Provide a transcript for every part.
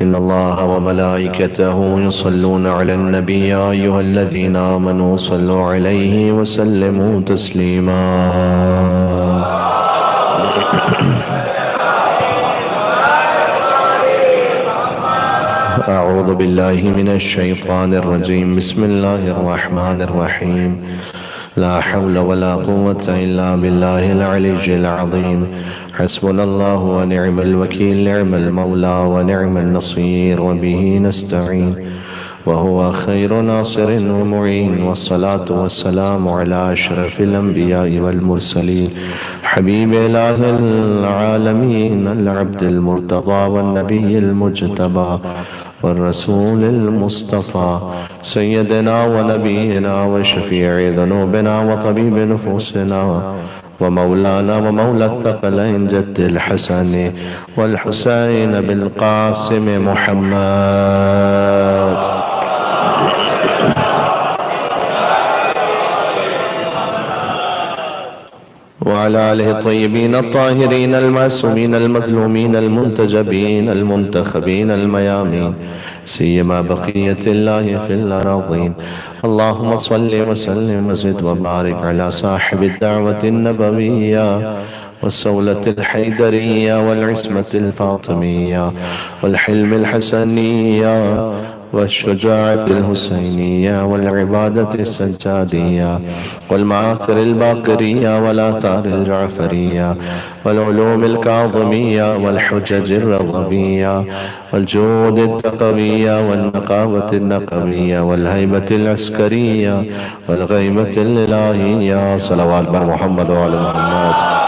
إن الله وملائكته يصلون على النبي يا أيها الذين آمنوا صلوا عليه وسلموا تسليما أعوذ بالله من الشيطان الرجيم بسم الله الرحمن الرحيم لا حول ولا قوة إلا بالله العلي العظيم حسبنا الله ونعم الوكيل نعم المولى ونعم النصير وبه نستعين وهو خير ناصر ومعين والصلاة والسلام على أشرف الأنبياء والمرسلين حبيب إله العالمين العبد المرتضى والنبي المجتبى والرسول المصطفى سيدنا ونبينا وشفيع ذنوبنا وطبيب نفوسنا ومولانا ومولى الثقلين جد الحسن والحسين بالقاسم محمد وعلى آله الطيبين الطاهرين المعصومين المظلومين المنتجبين المنتخبين الميامين سيما بقية الله في الأراضين اللهم صل وسلم وزد وبارك على صاحب الدعوة النبوية والسولة الحيدرية والعصمة الفاطمية والحلم الحسنية والشجاعة الحسينية والعبادة السجادية والمآثر الباقرية والآثار الجعفرية والعلوم الكاظمية والحجج الرضبية والجود التقوية والنقاوة النقوية والهيبة العسكرية والغيبة الإلهية صلوات بر محمد وعلى محمد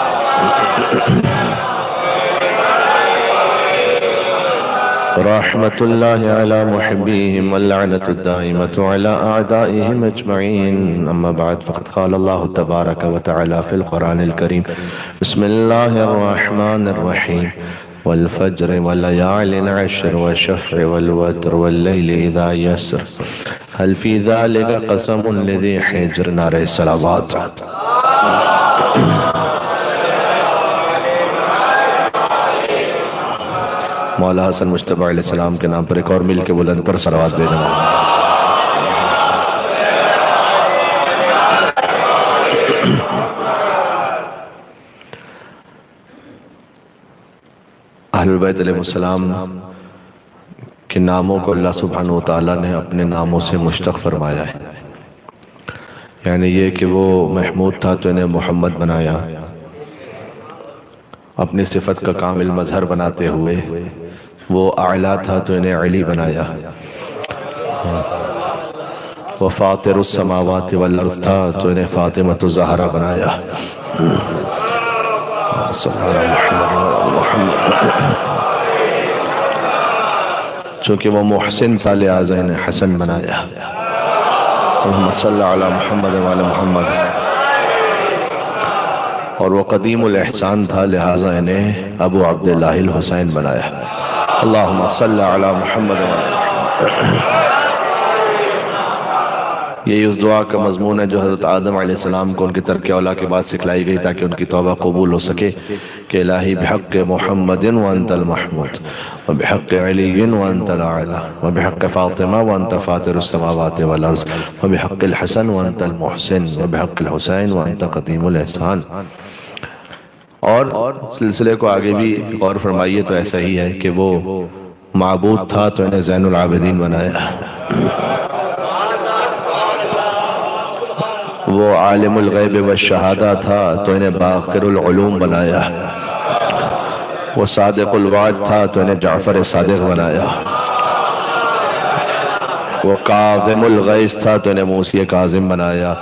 رحمة الله على محبيهم واللعنة الدائمة على أعدائهم أجمعين أما بعد فقد قال الله تبارك وتعالى في القرآن الكريم بسم الله الرحمن الرحيم والفجر وليال عشر والشفع والوتر والليل إذا يسر هل في ذلك قسم لذي حجر نار الصلوات مولا حسن مجتبی علیہ السلام کے نام پر ایک اور مل کے بلند پر صلوات بھیجنا اہل البیت علیہ السلام کے ناموں کو اللہ سبحانہ وتعالی نے اپنے ناموں سے مشتق فرمایا ہے یعنی یہ کہ وہ محمود تھا تو انہیں محمد بنایا اپنی صفت کا کامل مظہر بناتے ہوئے وہ اعلیٰ تھا تو انہیں علی بنایا وہ فاطر السماوات والارض تھا تو انہیں فاطمۃ الزہرا بنایا چونکہ وہ محسن تھا لہٰذا انہیں حسن بنایا اللہم صلی علی محمد وعلی محمد اور وہ قدیم الاحسان تھا لہٰذا انہیں ابو عبداللہ الحسین بنایا اللہم صلی علی محمد یہی اس دعا کا مضمون ہے جو حضرت آدم علیہ السلام کو ان کی ترک اولا کے بعد سکھلائی گئی تاکہ ان کی توبہ قبول ہو سکے کہ الہی بحق محمد وانت المحمود وبحق علی وانت الاعلی وبحق فاطمہ وانت فاطر السماوات والارض وبحق الحسن وانت المحسن وبحق الحسین وانت قدیم الاحسان اور سلسلے کو آگے بھی غور فرمائیے تو ایسا ہی ہے کہ وہ معبود تھا تو انہیں زین العابدین بنایا وہ عالم الغیب والشہادہ تھا تو انہیں باقر العلوم بنایا وہ صادق الوعد تھا تو انہیں جعفر صادق بنایا وہ کاظم الغیث تھا تو انہیں موسی کاظم بنایا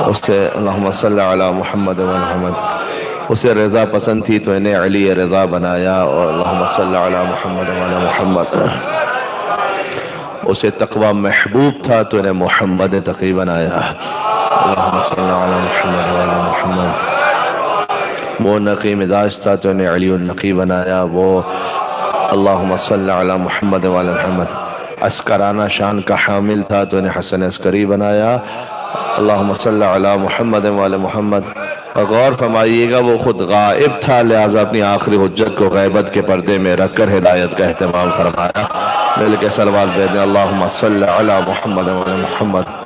اسے اللہم صلی علی محمد و محمد اسے رضا پسند تھی تو انہیں علی رضا بنایا اور اللہم صلی علی محمد و محمد اسے تقوی محبوب تھا تو انہیں محمد تقی بنایا اللہم صلی علی محمد و محمد وہ نقی مزاج تھا تو انہیں علی النقی بنایا وہ اللہم صلی علی محمد و محمد عسکرانہ شان کا حامل تھا تو انہیں حسن عسکری بنایا اللہم صلی علی محمد و محمد اور غور فرمائیے گا وہ خود غائب تھا، لہٰذا اپنی آخری حجت کو غیبت کے پردے میں رکھ کر ہدایت کا اہتمام فرمایا۔ مل کے صلوات بھیجیں، اللہم صلی علی محمد و علی محمد۔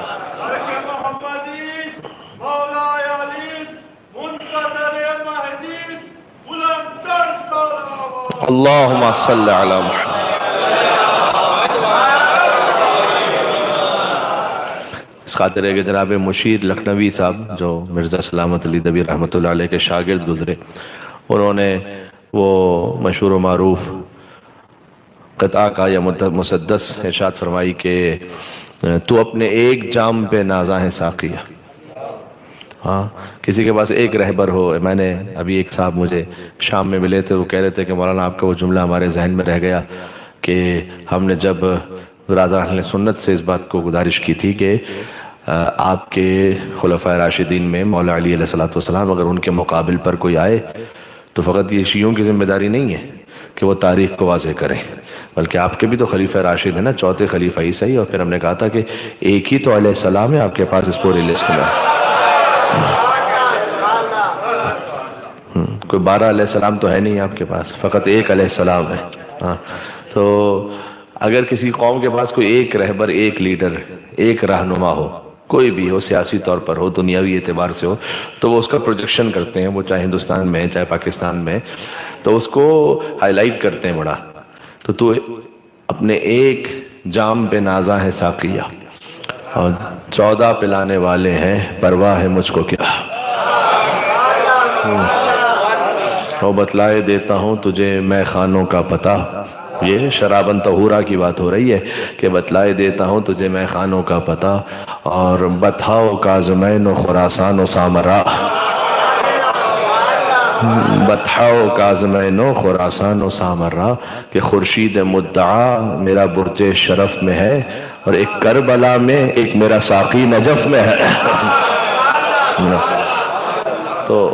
اللہم صلی علی محمد۔ اس خاطر ہے کہ جناب مشیر لکھنوی صاحب جو مرزا سلامت علی دبیر رحمۃ اللہ علیہ کے شاگرد گزرے، انہوں نے وہ مشہور و معروف قطعہ کا یا مسدس ارشاد فرمائی کہ تو اپنے ایک جام پہ نازاں ہے ساقیہ۔ ہاں، کسی کے پاس ایک رہبر ہو۔ میں نے ابھی ایک صاحب مجھے شام میں ملے تھے، وہ کہہ رہے تھے کہ مولانا آپ کا وہ جملہ ہمارے ذہن میں رہ گیا کہ ہم نے جب برادران اہل سنت سے اس بات کو گزارش کی تھی کہ آپ کے خلفائے راشدین میں مولا علی علیہ السلام اگر ان کے مقابل پر کوئی آئے تو فقط یہ شیعوں کی ذمہ داری نہیں ہے کہ وہ تاریخ کو واضح کریں، بلکہ آپ کے بھی تو خلیفہ راشد ہیں نا، چوتھے خلیفہ ہی صحیح۔ اور پھر ہم نے کہا تھا کہ ایک ہی تو علیہ السلام ہے آپ کے پاس اس پوری لسٹ میں، کوئی 12 علیہ السلام تو ہے نہیں آپ کے پاس، فقط ایک علیہ السلام ہے۔ ہاں، تو اگر کسی قوم کے پاس کوئی ایک رہبر، ایک لیڈر، ایک رہنما ہو، کوئی بھی ہو، سیاسی طور پر ہو، دنیاوی اعتبار سے ہو، تو وہ اس کا پروجیکشن کرتے ہیں، وہ چاہے ہندوستان میں چاہے پاکستان میں، تو اس کو ہائی لائٹ کرتے ہیں بڑا۔ تو اپنے ایک جام پہ نازاں ہے ساقیہ اور 14 پلانے والے ہیں، پرواہ ہے مجھ کو کیا۔ وہ بتلائے دیتا ہوں تجھے میں خانوں کا پتہ، یہ شرابن طہورا کی بات ہو رہی ہے کہ بتلائے دیتا ہوں تجھے میں خانوں کا پتہ، اور بتھاؤ کاظمین و خراسان و سامرا، بتھاؤ کاظمین و خراسان و سامرا، کہ خورشید مدعا میرا برج شرف میں ہے، اور ایک کربلا میں ایک میرا ساقی نجف میں ہے۔ تو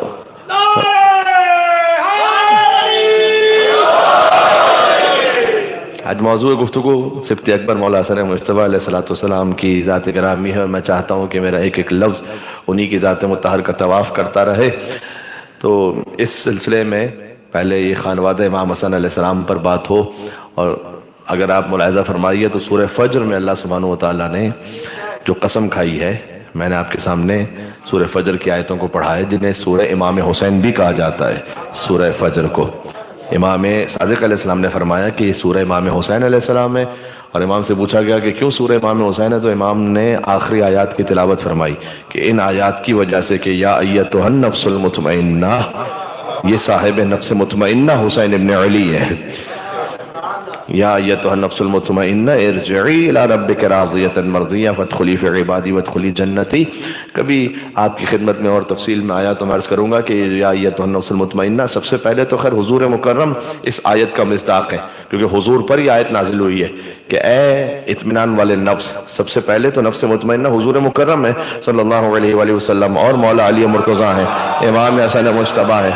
آج موضوع گفتگو سبت اکبر مولا حسن مجتبیٰ علیہ السلام کی ذات گرامی ہے، اور میں چاہتا ہوں کہ میرا ایک ایک لفظ انہی کی ذات مطہر کا طواف کرتا رہے۔ تو اس سلسلے میں پہلے یہ خانوادہ امام حسن علیہ السلام پر بات ہو، اور اگر آپ ملاحظہ فرمائیے تو سورہ فجر میں اللہ سبحانہ وتعالیٰ نے جو قسم کھائی ہے، میں نے آپ کے سامنے سورہ فجر کی آیتوں کو پڑھا ہے، جنہیں سورہ امام حسین بھی کہا جاتا ہے۔ سورہ فجر کو امام صادق علیہ السلام نے فرمایا کہ یہ سورہ امام حسین علیہ السلام ہے، اور امام سے پوچھا گیا کہ کیوں سورہ امام حسین ہے، تو امام نے آخری آیات کی تلاوت فرمائی کہ ان آیات کی وجہ سے کہ یا ایتھا النفس المطمئنہ، یہ صاحب نفس مطمئنہ حسین ابن علی ہے۔ یا ایتھا النفس المطمئنہ ارجعی الی ربک راضیۃ مرضیہ فادخلی فی عبادی وادخلی جنتی۔ کبھی آپ کی خدمت میں اور تفصیل میں آیا تو میں عرض کروں گا کہ یا ایتھا النفس المطمئنہ سب سے پہلے تو خیر حضور مکرم اس آیت کا مصداق ہے، کیونکہ حضور پر یہ آیت نازل ہوئی ہے کہ اے اطمینان والے نفس، سب سے پہلے تو نفس مطمئنہ حضور مکرم ہے صلی اللہ علیہ وآلہ وسلم، اور مولا علی مرتضیٰ ہیں، امام حسن مجتبیٰ ہیں،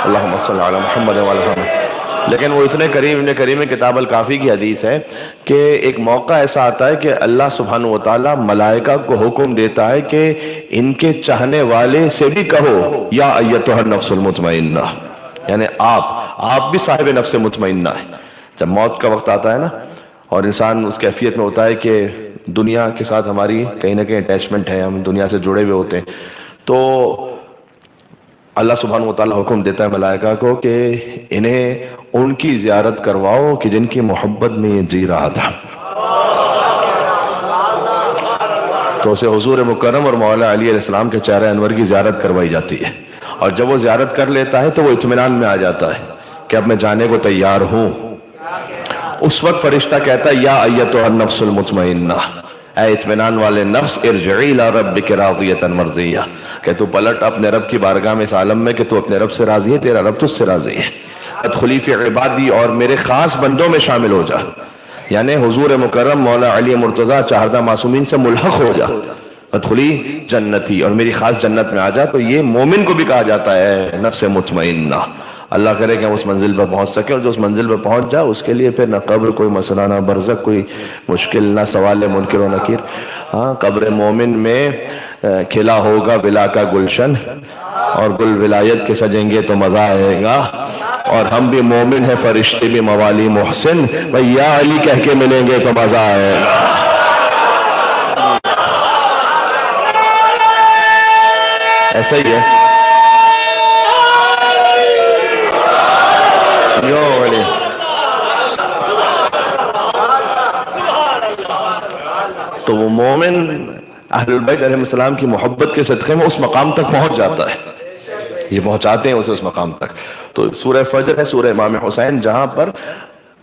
اللہم صلی علی محمد و علی محمد۔ لیکن وہ اتنے قریب، ابن کریم کتاب الکافی کی حدیث ہے کہ ایک موقع ایسا آتا ہے کہ اللہ سبحانہ وتعالیٰ ملائکہ کو حکم دیتا ہے کہ ان کے چاہنے والے سے بھی کہو یا ایتھا النفس المطمئنہ، یعنی آپ بھی صاحب نفس مطمئنہ ہے۔ جب موت کا وقت آتا ہے نا، اور انسان اس کیفیت میں ہوتا ہے کہ دنیا کے ساتھ ہماری کہیں نہ کہیں اٹیچمنٹ ہے، ہم دنیا سے جڑے ہوئے ہوتے ہیں، تو اللہ سبحانہ وتعالیٰ حکم دیتا ہے ملائکہ کو کہ انہیں ان کی زیارت کرواؤ کہ جن کی محبت میں یہ جی رہا تھا۔ تو اسے حضور مکرم اور مولا علی علیہ السلام کے چہرہ انور کی زیارت کروائی جاتی ہے، اور جب وہ زیارت کر لیتا ہے تو وہ اطمینان میں آ جاتا ہے کہ اب میں جانے کو تیار ہوں۔ اس وقت فرشتہ کہتا ہے یا ایتھا النفس المطمئنہ، اے اطمینان والے نفس ارجعی الی ربک راضیۃ مرضیہ، کہ تو پلٹ اپنے رب کی بارگاہ میں اس عالم میں کہ تو اپنے رب سے راضی ہے، تیرا رب تجھ سے راضی ہے، ادخلی فی عبادی، اور میرے خاص بندوں میں شامل ہو جا، یعنی حضور مکرم مولا علی مرتضیٰ 14 معصومین سے ملحق ہو جا، ادخلی جنتی، اور میری خاص جنت میں آ جا۔ تو یہ مومن کو بھی کہا جاتا ہے نفس مطمئنہ۔ اللہ کرے کہ ہم اس منزل پر پہنچ سکیں، اور جو اس منزل پر پہنچ جائے اس کے لیے پھر نہ قبر کوئی مسئلہ، نہ برزخ کوئی مشکل، نہ سوال منکر و نکیر۔ ہاں، قبر مومن میں کھلا ہوگا ولا کا گلشن، اور گل ولایت کے سجیں گے تو مزہ آئے گا، اور ہم بھی مومن ہیں فرشتے بھی موالی محسن، بھئی یا علی کہہ کے ملیں گے تو مزہ آئے گا۔ ایسا ہی ہے تو وہ مومن اہل البیت علیہ السلام کی محبت کے صدقے میں اس مقام تک پہنچ جاتا ہے، یہ پہنچاتے ہیں اسے اس مقام تک۔ تو سورہ فجر ہے، سورہ امام حسین، جہاں پر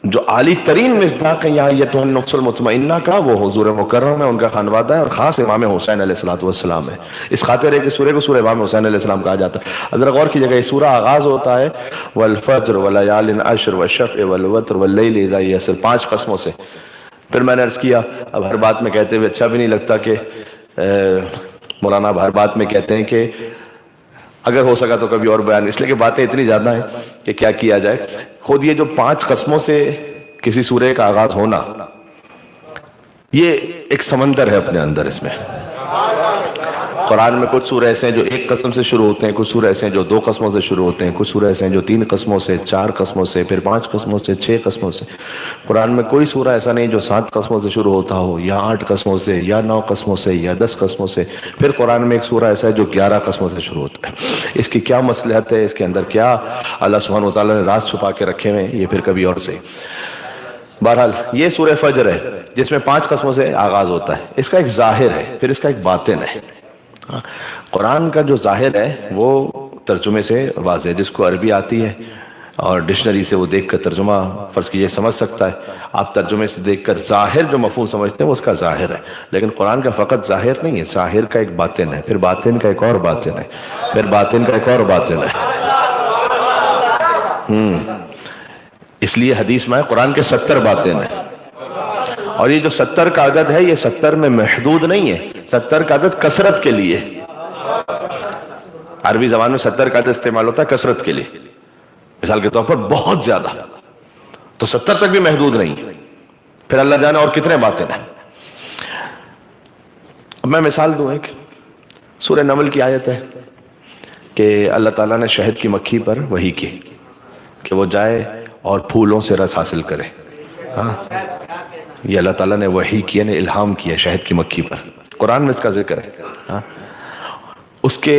جو عالی ترین مصداق ہے یہاں یہ تو نفس المطمئنہ کا، وہ حضور مکرم ہے، ان کا خانوادہ ہے، اور خاص امام حسین علیہ السلام ہے۔ اس خاطر ہے کہ سورہ کو سورہ امام حسین علیہ السلام کہا جاتا ہے۔ ذرا غور کیجئے گا، یہ سورہ آغاز ہوتا ہے والفجر ولیال عشر والشفع والوتر واللیل اذا یسر، 5 قسموں سے۔ پھر میں نے عرض کیا اب ہر بات میں کہتے ہوئے اچھا بھی نہیں لگتا کہ مولانا اب ہر بات میں کہتے ہیں کہ اگر ہو سکا تو کبھی اور بیان، اس لیے کہ باتیں اتنی زیادہ ہیں کہ کیا کیا جائے۔ خود یہ جو 5 قسموں سے کسی سورہ کا آغاز ہونا، یہ ایک سمندر ہے اپنے اندر۔ اس میں قرآن میں کچھ سورہ ایسے ہیں جو 1 قسم سے شروع ہوتے ہیں، کچھ سورہ ایسے ہیں جو 2 قسموں سے شروع ہوتے ہیں، کچھ سورہ ایسے ہیں جو 3 قسموں سے، 4 قسموں سے، پھر 5 قسموں سے، 6 قسموں سے۔ قرآن میں کوئی سورہ ایسا نہیں جو 7 قسموں سے شروع ہوتا ہو، یا 8 قسموں سے، یا 9 قسموں سے، یا 10 قسموں سے۔ پھر قرآن میں ایک سورہ ایسا ہے جو 11 قسموں سے شروع ہوتا ہے۔ اس کی کیا مصلحت ہے، اس کے اندر کیا اللہ سبحانہ وتعالیٰ نے راز چھپا کے رکھے ہوئے ہیں، یہ پھر کبھی اور سے۔ بہرحال یہ سورہ فجر ہے جس میں 5 قسموں سے آغاز ہوتا ہے۔ اس کا ایک ظاہر ہے، پھر اس کا ایک باطن ہے۔ قرآن کا جو ظاہر ہے وہ ترجمے سے واضح ہے، جس کو عربی آتی ہے اور ڈکشنری سے وہ دیکھ کر ترجمہ فرض کیجئے سمجھ سکتا ہے۔ آپ ترجمے سے دیکھ کر ظاہر جو مفہوم سمجھتے ہیں وہ اس کا ظاہر ہے، لیکن قرآن کا فقط ظاہر نہیں ہے، ظاہر کا ایک باطن ہے، پھر باطن کا ایک اور باطن ہے، پھر باطن کا ایک اور باطن ہے۔ اس لیے حدیث میں قرآن کے 70 باتیں ہیں، اور یہ جو 70 کا عدد ہے یہ 70 میں محدود نہیں ہے، 70 کا عدد کثرت کے لیے۔ عربی زبان میں 70 کا عدد استعمال ہوتا ہے کثرت کے لیے، مثال کے طور پر بہت زیادہ، تو 70 تک بھی محدود نہیں، پھر اللہ جانے اور کتنے باتیں ہیں۔ اب میں مثال دوں، ایک سورہ نمل کی آیت ہے کہ اللہ تعالیٰ نے شہد کی مکھی پر وحی کی کہ وہ جائے اور پھولوں سے رس حاصل کرے۔ یہ اللہ تعالیٰ نے وحی کیا، نے الہام کیا شہد کی مکھی پر، قرآن میں اس کا ذکر ہے۔ اس کے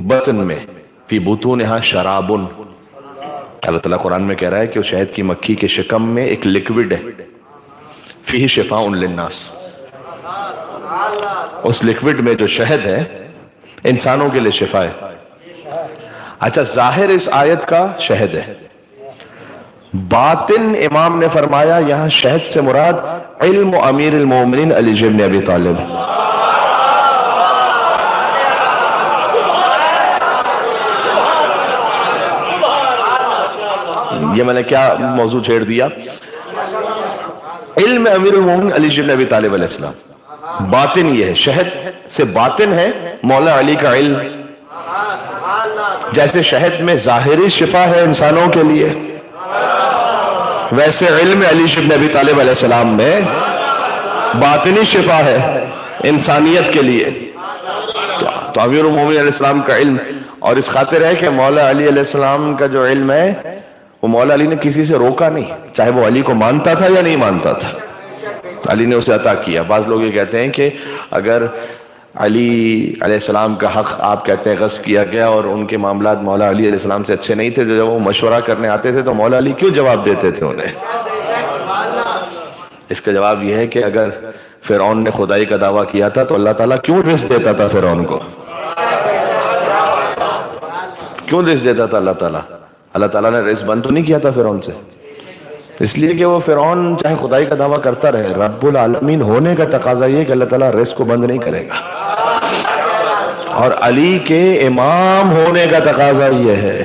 بطن میں فی بطونہا شراب، اللہ تعالیٰ قرآن میں کہہ رہا ہے کہ وہ شہد کی مکھی کے شکم میں ایک لیکوڈ ہے، فیہ شفاء للناس، اس لیکوڈ میں جو شہد ہے انسانوں کے لیے شفا ہے۔ اچھا، ظاہر اس آیت کا شہد ہے، باطن امام نے فرمایا یہاں شہد سے مراد علم امیر المومنین علی بن ابی طالب۔ یہ میں نے کیا موضوع چھیڑ دیا، علم امیر المومنین علی بن ابی طالب علیہ السلام، باطن یہ ہے، شہد سے باطن ہے مولا علی کا علم۔ جیسے شہد میں ظاہری شفا ہے انسانوں کے لیے، ویسے علم علی بن ابی طالب علیہ السلام میں باطنی شفا ہے انسانیت کے لیے۔ تو امیر المومنین علیہ السلام کا علم، اور اس خاطر ہے کہ مولا علی علیہ السلام کا جو علم ہے وہ مولا علی نے کسی سے روکا نہیں، چاہے وہ علی کو مانتا تھا یا نہیں مانتا تھا، علی نے اسے عطا کیا۔ بعض لوگ یہ کہتے ہیں کہ اگر علی علیہ السلام کا حق آپ کہتے ہیں غصب کیا گیا اور ان کے معاملات مولا علی علیہ السلام سے اچھے نہیں تھے، جو جب وہ مشورہ کرنے آتے تھے تو مولا علی کیوں جواب دیتے تھے انہیں؟ اس کا جواب یہ ہے کہ اگر فرعون نے خدائی کا دعویٰ کیا تھا تو اللہ تعالیٰ کیوں رزق دیتا تھا فرعون کو؟ کیوں رزق دیتا تھا اللہ تعالیٰ؟ اللہ تعالیٰ نے رزق بند تو نہیں کیا تھا فرعون سے، اس لیے کہ وہ فرعون چاہے خدائی کا دعویٰ کرتا رہے، رب العالمین ہونے کا تقاضا یہ کہ اللہ تعالیٰ رزق کو بند نہیں کرے گا، اور علی کے امام ہونے کا تقاضا یہ ہے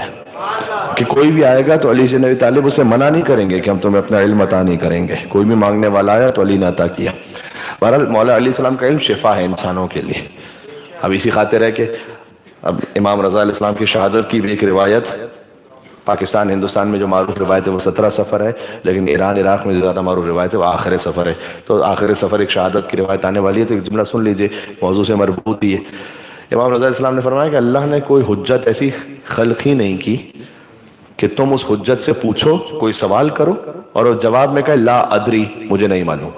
کہ کوئی بھی آئے گا تو علی سے نبی طالب اسے منع نہیں کریں گے کہ ہم تمہیں اپنا علم عطا نہیں کریں گے، کوئی بھی مانگنے والا آیا تو علی نے عطا کیا۔ بہرحال مولا علیہ السلام کا علم شفا ہے انسانوں کے لیے۔ اب اسی خاطر ہے کہ اب امام رضا علیہ السلام کی شہادت کی بھی ایک روایت پاکستان ہندوستان میں جو معروف روایت ہے وہ 17 سفر ہے، لیکن ایران عراق میں جو زیادہ معروف روایت ہے وہ آخر سفر ہے۔ تو آخر سفر ایک شہادت کی روایت آنے والی ہے، تو ایک جملہ سن لیجئے، موضوع سے مربوط ہی ہے۔ امام رضا السلام نے فرمایا کہ اللہ نے کوئی حجت ایسی خلق ہی نہیں کی کہ تم اس حجت سے پوچھو، کوئی سوال کرو اور وہ جواب میں کہے لا ادری، مجھے نہیں معلوم۔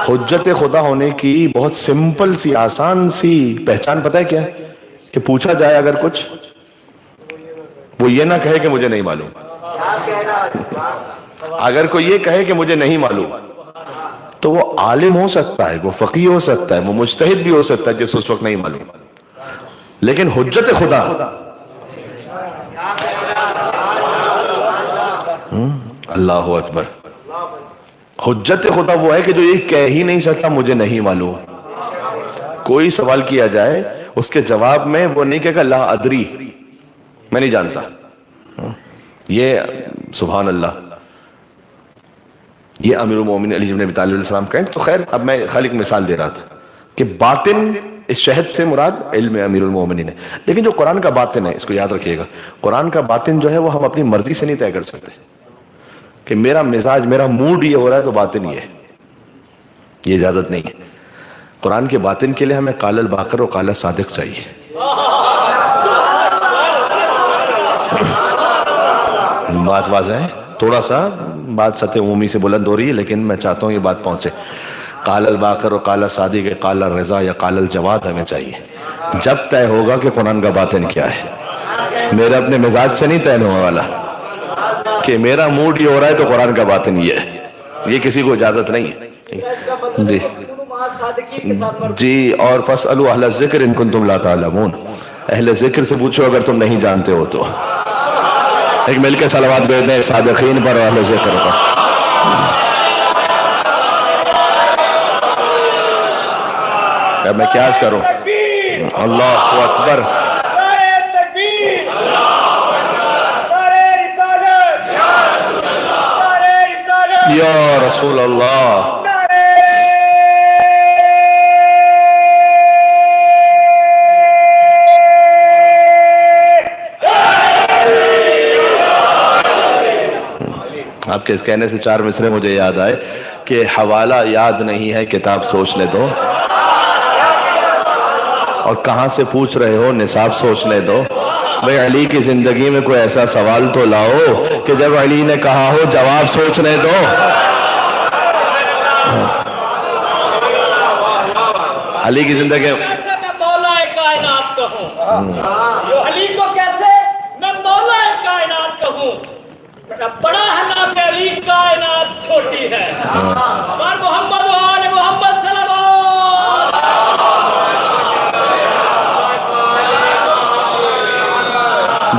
حجت خدا ہونے کی بہت سمپل سی آسان سی پہچان پتہ ہے کیا ہے؟ کہ پوچھا جائے اگر کچھ، وہ یہ نہ کہے کہ مجھے نہیں معلوم۔ اگر کوئی یہ کہے کہ مجھے نہیں معلوم تو وہ عالم ہو سکتا ہے، وہ فقیہ ہو سکتا ہے، وہ مجتہد بھی ہو سکتا ہے جس اس وقت نہیں معلوم، لیکن حجت خدا اللہ اکبر، حجت خدا وہ ہے کہ جو یہ کہہ ہی نہیں سکتا مجھے نہیں معلوم۔ کوئی سوال کیا جائے اس کے جواب میں وہ نہیں کہے گا لا ادری، میں نہیں جانتا۔ یہ سبحان اللہ، یہ امیر المومنین علی بن ابی طالب علیہ السلام کہیں۔ تو خیر اب میں خالی ایک مثال دے رہا تھا کہ باطن، اس شہد سے مراد علم امیر المومنین ہے، لیکن جو قرآن کا باطن ہے اس کو یاد رکھیے گا، قرآن کا باطن جو ہے وہ ہم اپنی مرضی سے نہیں طے کر سکتے کہ میرا مزاج، میرا موڈ یہ ہو رہا ہے تو باطن یہ ہے، یہ اجازت نہیں ہے۔ قرآن کے باطن کے لیے ہمیں قال الباقر و قال الصادق چاہیے۔ بات واضح ہے، تھوڑا سا بات سطح عمومی سے بلند ہو رہی ہے لیکن میں چاہتا ہوں یہ بات پہنچے۔ قال الباقر و قال الصادق، قال الرضا یا قال الجواد ہمیں چاہیے جب طے ہوگا کہ قرآن کا باطن کیا ہے۔ میرے اپنے مزاج سے نہیں طے ہونے والا کہ میرا موڈ یہ ہو رہا ہے تو قرآن کا باطن یہ ہے، یہ کسی کو اجازت نہیں ہے۔ جی جی، اور فاسألوا اہل الذکر ان کنتم لا تعلمون، اہل ذکر سے پوچھو اگر تم نہیں جانتے ہو تو۔ ایک مل کے صلوات بھیجتے ہیں صادقین پر اور اہل ذکر پر۔ اب میں کیا کروں؟ اللہ اکبر، یا رسول اللہ۔ آپ کے اس کہنے سے چار مصرے مجھے یاد آئے کہ حوالہ یاد نہیں ہے کتاب سوچ لے دو، اور کہاں سے پوچھ رہے ہو نصاب سوچ لے دو۔ بھئی علی کی زندگی میں کوئی ایسا سوال تو لاؤ کہ جب علی نے کہا ہو جواب سوچ لے دو۔ علی کی زندگی کیسے میں مولا کائنات کہوں، جو علی کو کیسے میں مولا کائنات کہوں، بڑا ہے نام علی، کائنات چھوٹی ہے۔ ہمارے محمد و آل محمد صلی اللہ۔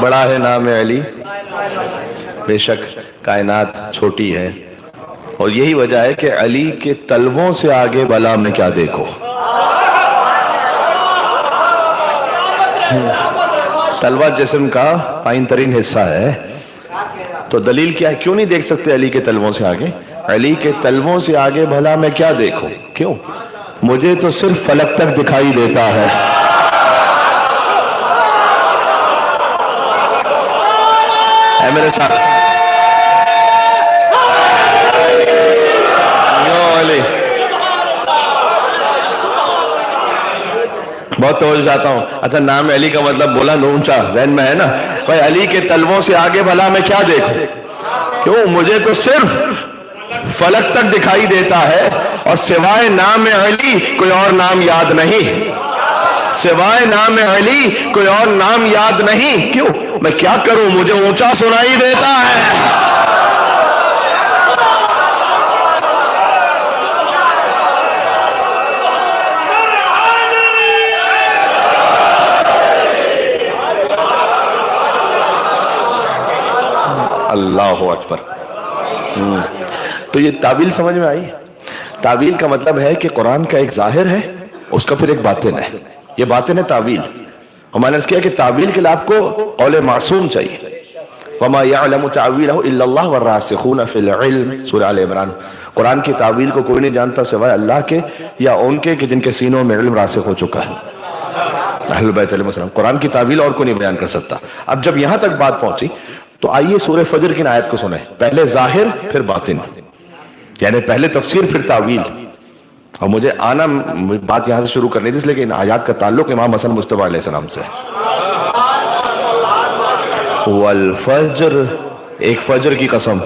بڑا ہے نام علی، بے شک کائنات چھوٹی ہے، اور یہی وجہ ہے کہ علی کے طلبوں سے آگے بلا میں کیا دیکھو۔ طلبہ جسم کا پائن ترین حصہ ہے، تو دلیل کیا ہے؟ کیوں نہیں دیکھ سکتے علی کے طلبوں سے آگے؟ علی کے طلبوں سے آگے بھلا میں کیا دیکھوں؟ کیوں؟ مجھے تو صرف فلک تک دکھائی دیتا ہے۔ اے میرے ساتھ علی، بہت توجہ چاہتا ہوں۔ اچھا، نام علی کا مطلب بلند اونچا ذہن میں ہے نا؟ بھائی علی کے طلبوں سے آگے بھلا میں کیا دیکھوں؟ کیوں؟ مجھے تو صرف فلک تک دکھائی دیتا ہے، اور سوائے نام علی کوئی اور نام یاد نہیں، سوائے نام علی کوئی اور نام یاد نہیں۔ کیوں؟ میں کیا کروں، مجھے اونچا سنائی دیتا ہے۔ اللہ اکبر۔ تو یہ تعویل سمجھ میں آئی؟ تعویل کا مطلب ہے کہ قرآن کا ایک ظاہر ہے، اس کا پھر ایک باطن ہے، یہ باطن ہے تعویل۔ ہم نے کیا کہ تعویل کے لیے آپ کو قول معصوم چاہیے۔ وَمَا يَعْلَمُ تَعْوِيلَهُ إِلَّا اللَّهُ وَالرَّاسِخُونَ فِي الْعِلْمِ، سورہ آل عمران۔ قرآن کی تعویل کو کوئی نہیں جانتا سوائے اللہ کے یا ان کے کہ جن کے سینوں میں علم راسخ ہو چکا ہے، اہل بیت علیہ السلام۔ قرآن کی تعویل اور کوئی نہیں بیان کر سکتا۔ اب جب یہاں تک بات پہنچی تو آئیے سورہ فجر کی آیت کو سنیں، پہلے ظاہر پھر باطن، یعنی پہلے تفسیر پھر تعویل۔ اور مجھے آنا بات یہاں سے شروع کرنی تھی اس لیے کہ ان آیات کا تعلق امام حسن مصطفیٰ علیہ السلام سے. والفجر، ایک فجر کی قسم،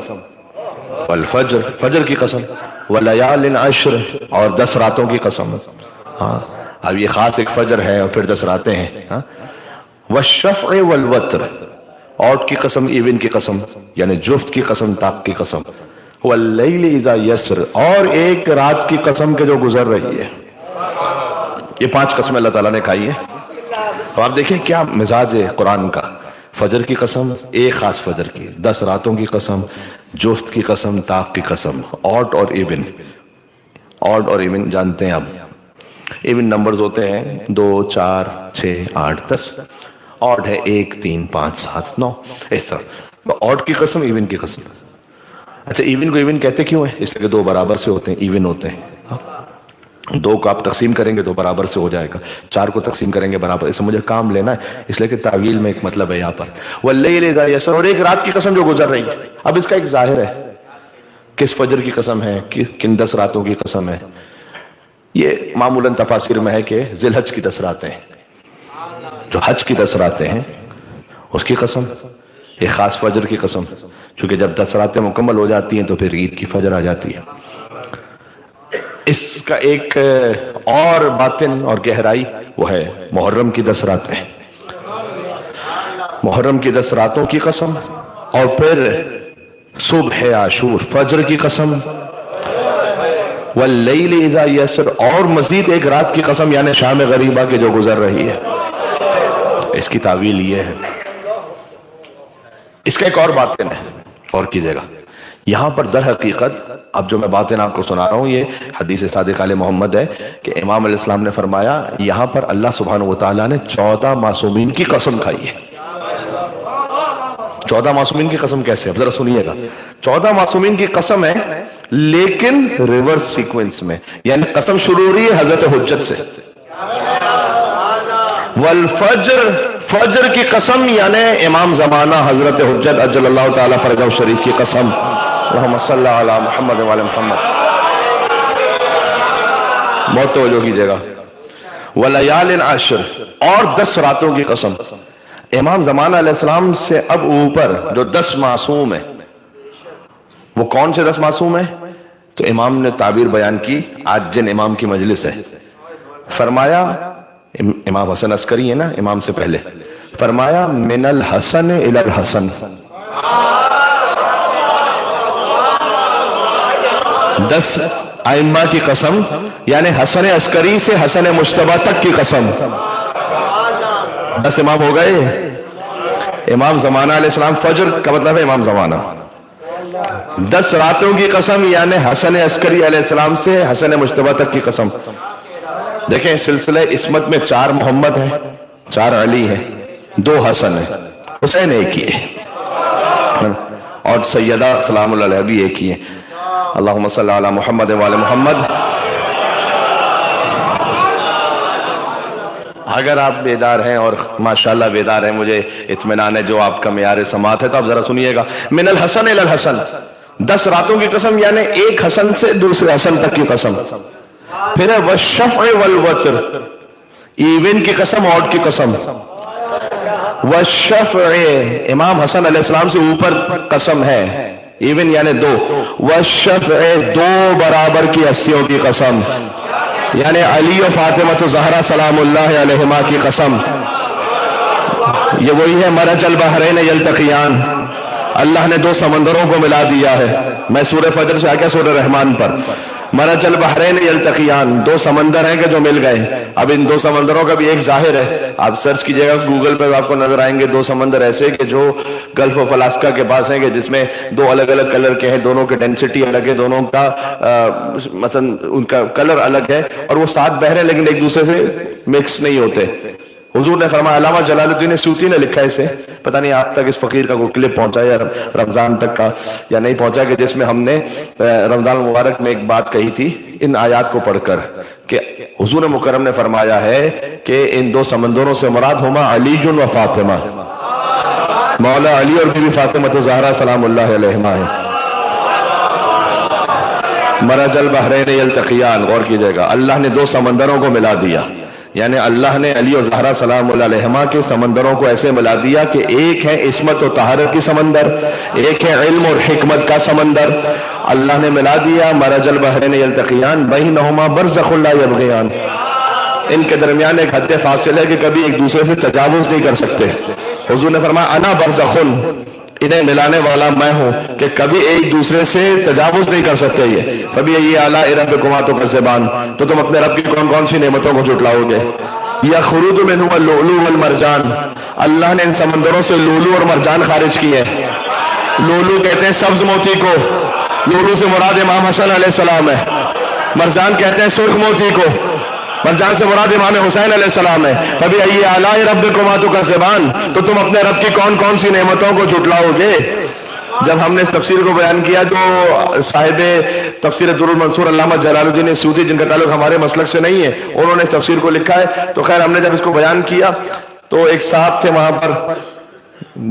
والفجر فجر کی قسم، ولیال عشر اور 10 راتوں کی قسم. ہاں اب یہ خاص ایک فجر ہے اور پھر 10 راتیں ہیں. والشفع والوتر، اوٹ کی قسم، ایون کی قسم یعنی جفت کی قسم، طاق کی قسم. واللیل اذا یسر، اور ایک رات کی قسم کے جو گزر رہی ہے. یہ 5 قسمیں اللہ تعالیٰ نے کھائی ہیں. تو آپ دیکھیں کیا مزاج ہے قرآن کا. فجر کی قسم، ایک خاص فجر کی، 10 راتوں کی قسم، جفت کی قسم، طاق کی قسم، آڈ اور ایون. آڈ اور ایون جانتے ہیں آپ، ایون نمبرز ہوتے ہیں 2 4 6 8 10. آڈ ہے 1 3 5 7 9 اس طرح. تو آڈ کی قسم، ایون کی قسم. اچھا ایون کو ایون کہتے کیوں ہیں؟ اس لیے کہ 2 برابر سے ہوتے ہیں، ایون ہوتے ہیں. 2 کو آپ تقسیم کریں گے تو برابر سے ہو جائے گا، 4 کو تقسیم کریں گے برابر. اس سے مجھے کام لینا ہے اس لیے کہ تعویل میں ایک مطلب ہے یہاں پر. واللیل اذا یسر، اور ایک رات کی قسم جو گزر رہی ہے. اب اس کا ایک ظاہر ہے، کس فجر کی قسم ہے، کن 10 راتوں کی قسم ہے. یہ معمولاً تفاسیر میں ہے کہ ذی الحج کی 10 راتیں ہیں، جو حج کی 10 راتیں ہیں اس کی قسم. ایک خاص فجر کی قسم، چونکہ جب 10 راتیں مکمل ہو جاتی ہیں تو پھر عید کی فجر آ جاتی ہے. اس کا ایک اور باطن اور گہرائی وہ ہے محرم کی 10 راتیں. محرم کی 10 راتوں کی قسم، اور پھر صبح عاشور فجر کی قسم. واللیل اذا یسر، اور مزید ایک رات کی قسم یعنی شام غریبہ کے جو گزر رہی ہے. اس کی تعویل یہ ہے. اس کا ایک اور باطن ہے، اور کیجئے گا یہاں پر. در حقیقت اب جو میں باتیں آپ کو سنا رہا ہوں یہ حدیث صادق علیہ محمد ہے کہ امام علیہ السلام نے فرمایا یہاں پر اللہ سبحانہ وتعالیٰ نے 14 معصومین کی قسم کھائی ہے. 14 معصومین کی قسم کیسے؟ اب ذرا سنیے گا. 14 معصومین کی قسم ہے لیکن ریورس سیکوینس میں، یعنی قسم شروع ہو رہی ہے حضرت حجت سے. والفجر، فجر کی قسم یعنی امام زمانہ حضرت حجت اجل اللہ تعالی فرجہ شریف کی قسم. اللہم صلی علی محمد وعلی محمد. بہت توجہ کیجئے گا. ولیال عشر، اور 10 راتوں کی قسم. امام زمانہ علیہ السلام سے اب اوپر جو 10 معصوم ہیں وہ کون سے 10 معصوم ہیں؟ تو امام نے تعبیر بیان کی آج جن امام کی مجلس ہے. فرمایا امام حسن عسکری ہے نا امام سے پہلے، فرمایا من الحسن الی الحسن. 10 ائمہ کی قسم یعنی حسن عسکری سے حسن مجتبی تک کی قسم. 10 امام ہو گئے. امام زمانہ علیہ السلام، فجر کا مطلب ہے امام زمانہ. 10 راتوں کی قسم یعنی حسن عسکری علیہ السلام سے حسن مجتبی تک کی قسم. دیکھیں سلسلہ عصمت میں 4 محمد ہیں، 4 علی ہیں، 2 حسن ہیں، حسین ایک ہی ہے، اور سیدہ سلام اللہ علیہ بھی ایک ہی ہیں. اللہم صلی علی محمد وعلی محمد. اگر آپ بیدار ہیں اور ماشاءاللہ بیدار ہیں، مجھے اطمینان ہے جو آپ کا معیار سماعت ہے، تو آپ ذرا سنیے گا. من الحسن الی الحسن، 10 راتوں کی قسم یعنی ایک حسن سے دوسرے حسن تک کی قسم. پھر ہے والشفع والوتر، ایون کی قسم، آڈ کی قسم. والشفع، امام حسن علیہ السلام سے اوپر قسم ہے، ایون یعنی 2. والشفع، 2 برابر کی ہستیوں کی قسم یعنی علی و فاطمہ زہرا سلام اللہ علیہما کی قسم. یہ وہی ہے مرج البحرین یلتقیان، اللہ نے 2 سمندروں کو ملا دیا ہے. میں سورہ فجر سے آگے سورہ رحمان پر. مرج البحرین یلتقیان، 2 سمندر ہیں کہ جو مل گئے. اب ان 2 سمندروں کا بھی ایک ظاہر ہے، آپ سرچ کیجئے گا گوگل پہ آپ کو نظر آئیں گے 2 سمندر ایسے کہ جو گلف آف الاسکا کے پاس ہیں، کہ جس میں 2 الگ الگ کلر کے ہیں، دونوں کی ڈینسٹی الگ ہے، دونوں کا مثلا ان کا کلر الگ ہے، اور وہ ساتھ بحر ہیں لیکن ایک دوسرے سے مکس نہیں ہوتے. حضور نے فرمایا، علامہ جلال الدین سیوطی نے لکھا ہے اسے، پتہ نہیں آپ تک اس فقیر کا کوئی کلپ پہنچا یا رمضان تک کا یا نہیں پہنچا، کہ جس میں ہم نے رمضان مبارک میں ایک بات کہی تھی ان آیات کو پڑھ کر کہ حضور مکرم نے فرمایا ہے کہ ان 2 سمندروں سے مراد ہما علی و فاطمہ، مولا علی اور بی بی فاطمہ زہرا سلام اللہ علیہما ہے. مرج البحرین یلتقیان، غور کیجئے گا، اللہ نے دو سمندروں کو ملا دیا، یعنی اللہ نے علی و زہرا سلام اللہ علیہما کے سمندروں کو ایسے ملا دیا کہ ایک ہے عصمت و طہارت کی سمندر، ایک ہے علم اور حکمت کا سمندر، اللہ نے ملا دیا۔ مرج البحرین یلتقیان بینہما برزخ لا یبغیان، ان کے درمیان ایک حد فاصل ہے کہ کبھی ایک دوسرے سے تجاوز نہیں کر سکتے۔ حضور نے فرمایا انا برزخن، انہیں ملانے والا میں ہوں کہ کبھی ایک دوسرے سے تجاوز نہیں کر سکتے یہ۔ فَبِأَيِّ آلَاءِ رَبِّكُمَا تُكَذِّبَانِ، تو تم اپنے رب کی کون کون سی نعمتوں کو جھٹلاؤ گے۔ يَخْرُجُ مِنْهُ اللُّؤْلُؤُ وَالْمَرْجَانُ، اللہ نے ان سمندروں سے لولو اور مرجان خارج کیے۔ لولو کہتے ہیں سبز موتی کو، لولو سے مراد امام حسن علیہ السلام ہے۔ مرجان کہتے ہیں سرخ موتی کو، مرجان سے مراد امام حسین علیہ السلام ہے۔ فَبِأَيِّ آلَاءِ رَبِّكُمَا تُكَذِّبَانِ، تو تم اپنے رب کی کون کون سی نعمتوں کو جھٹلاؤ گے۔ جب ہم نے اس تفسیر کو بیان کیا، جو صاحب تفسیر در المنصور علامہ جلال الدین سیوطی، جن کا تعلق ہمارے مسلک سے نہیں ہے، انہوں نے اس تفسیر کو لکھا ہے، تو خیر ہم نے جب اس کو بیان کیا تو ایک صاحب تھے وہاں پر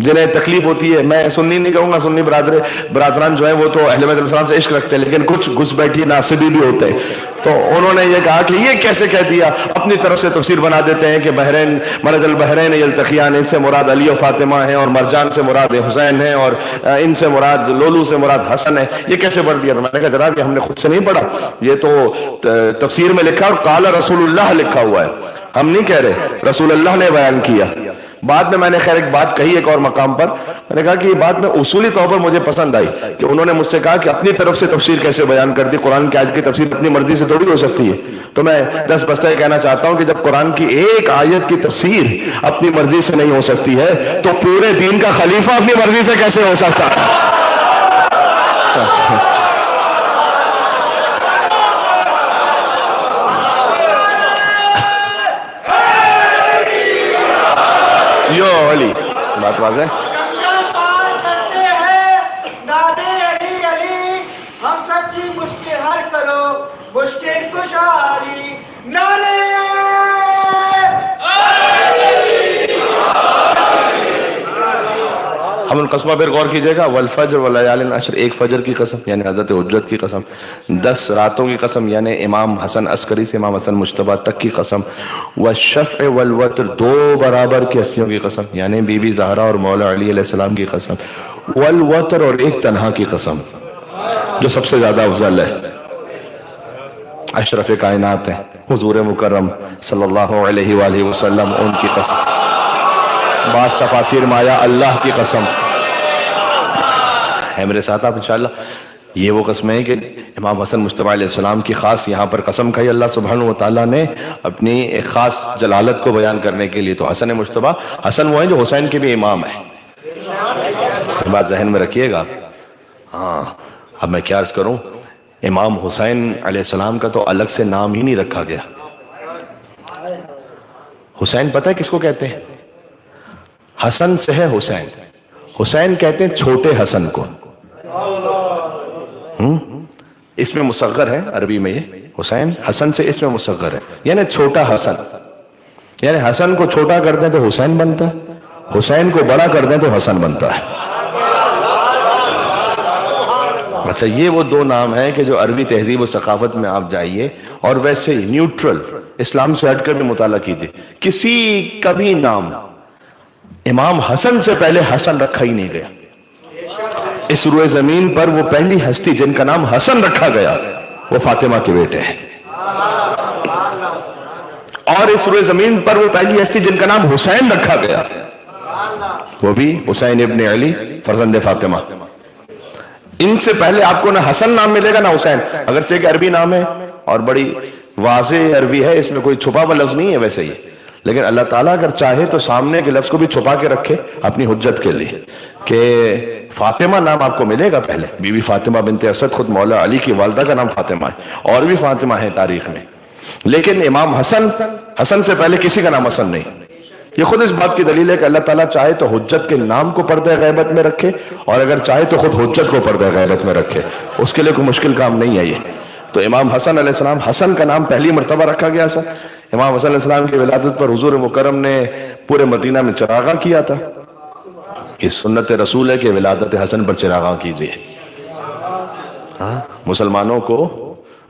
جنہیں تکلیف ہوتی ہے، میں سنی نہیں کہوں گا، سنی برادران جو ہیں وہ تو اہل بیت علیہ السلام سے عشق رکھتے ہیں، لیکن کچھ گھس بیٹھی ناصبی بھی ہوتے ہیں، تو انہوں نے یہ کہا کہ یہ کیسے کہہ دیا، اپنی طرف سے تفسیر بنا دیتے ہیں کہ بحرین مرج البحرین یلتقیان، اس سے مراد علی و فاطمہ ہیں، اور مرجان سے مراد حسین ہیں، اور ان سے مراد لولو سے مراد حسن ہے، یہ کیسے پڑھ دیا؟ تو میں نے کہا جناب یہ ہم نے خود سے نہیں پڑھا، یہ تو تفسیر میں لکھا اور قال رسول اللہ لکھا ہوا ہے، ہم نہیں کہہ رہے، رسول اللہ نے بیان کیا۔ بعد میں نے خیر ایک بات کہی ایک اور مقام پر، میں نے کہا کہ یہ بات میں اصولی طور پر مجھے پسند آئی کہ انہوں نے مجھ سے کہا کہ اپنی طرف سے تفسیر کیسے بیان کر دی، قرآن کی آیت کی تفسیر اپنی مرضی سے تھوڑی ہو سکتی ہے۔ تو میں دس بستہ یہ کہنا چاہتا ہوں کہ جب قرآن کی ایک آیت کی تفسیر اپنی مرضی سے نہیں ہو سکتی ہے تو پورے دین کا خلیفہ اپنی مرضی سے کیسے ہو سکتا ہے؟ یو علی، بات واضح ہے؟ ہم سب کی مشکل حل کرو، مشکل کشاری نعرے ہم القسمہ پھر غور کیجئے گا، والفجر ولیال عشر، ایک فجر کی قسم یعنی حضرت حجت کی قسم، 10 راتوں کی قسم یعنی امام حسن عسکری سے امام حسن مجتبیٰ تک کی قسم، والشفع والوتر، 2 برابر کی ہستیوں کی قسم یعنی بی بی زہرا اور مولا علی علیہ السلام کی قسم، والوتر، اور ایک تنہا کی قسم جو سب سے زیادہ افضل ہے، اشرف کائنات ہے حضور مکرم صلی اللہ علیہ وآلہ وسلم، ان کی قسم۔ بعض تفاسیر میں آیا اللہ کی قسم ہے، میرے ساتھ آپ انشاءاللہ، یہ وہ قسم ہے کہ امام حسن مجتبیٰ علیہ السلام کی خاص یہاں پر قسم کھائی اللہ سبحانہ وتعالیٰ نے اپنی ایک خاص جلالت کو بیان کرنے کے لیے۔ تو حسن مجتبیٰ، حسن وہ ہیں جو حسین کے بھی امام ہیں، یہ بات ذہن میں رکھیے گا۔ ہاں اب میں کیا عرض کروں، امام حسین علیہ السلام کا تو الگ سے نام ہی نہیں رکھا گیا۔ حسین پتہ ہے کس کو کہتے ہیں؟ حسن سے ہے حسین، حسین کہتے ہیں چھوٹے حسن کو، اس میں مصغر ہے عربی میں، یہ حسین حسن سے اس میں مصغر ہے یعنی چھوٹا حسن، یعنی حسن کو چھوٹا کر دیں تو حسین بنتا ہے، حسین کو بڑا کر دیں تو حسن بنتا ہے۔ اچھا یہ وہ 2 نام ہیں کہ جو عربی تہذیب و ثقافت میں آپ جائیے اور ویسے نیوٹرل اسلام سے ہٹ کر بھی مطالعہ کیجئے، کسی کا بھی نام امام حسن سے پہلے حسن رکھا ہی نہیں گیا۔ اس روئے زمین پر وہ پہلی ہستی جن کا نام حسن رکھا گیا وہ فاطمہ کے بیٹے ہیں، اور اس روئے زمین پر وہ پہلی ہستی جن کا نام حسین رکھا گیا وہ بھی حسین ابن علی فرزند فاطمہ۔ ان سے پہلے آپ کو نہ حسن نام ملے گا نہ حسین، اگرچہ کہ عربی نام ہے اور بڑی واضح عربی ہے، اس میں کوئی چھپا ہوا لفظ نہیں ہے ویسے ہی، لیکن اللہ تعالیٰ اگر چاہے تو سامنے کے لفظ کو بھی چھپا کے رکھے اپنی حجت کے لیے کہ فاطمہ نام آپ کو ملے گا پہلے، بی بی فاطمہ بنت اسد خود مولا علی کی والدہ کا نام فاطمہ ہے، اور بھی فاطمہ ہے تاریخ میں، لیکن امام حسن سے پہلے کسی کا نام حسن نہیں۔ یہ خود اس بات کی دلیل ہے کہ اللہ تعالیٰ چاہے تو حجت کے نام کو پردہ غیبت میں رکھے، اور اگر چاہے تو خود حجت کو پردہ غیبت میں رکھے، اس کے لیے کوئی مشکل کام نہیں ہے یہ۔ تو امام حسن علیہ السلام، حسن کا نام پہلی مرتبہ رکھا گیا تھا۔ امام حسن علیہ السلام کی ولادت پر حضور مکرم نے پورے مدینہ میں چراغاں کیا تھا۔ یہ سنت رسول ہے کہ ولادت حسن پر چراغاں کیجئے، مسلمانوں کو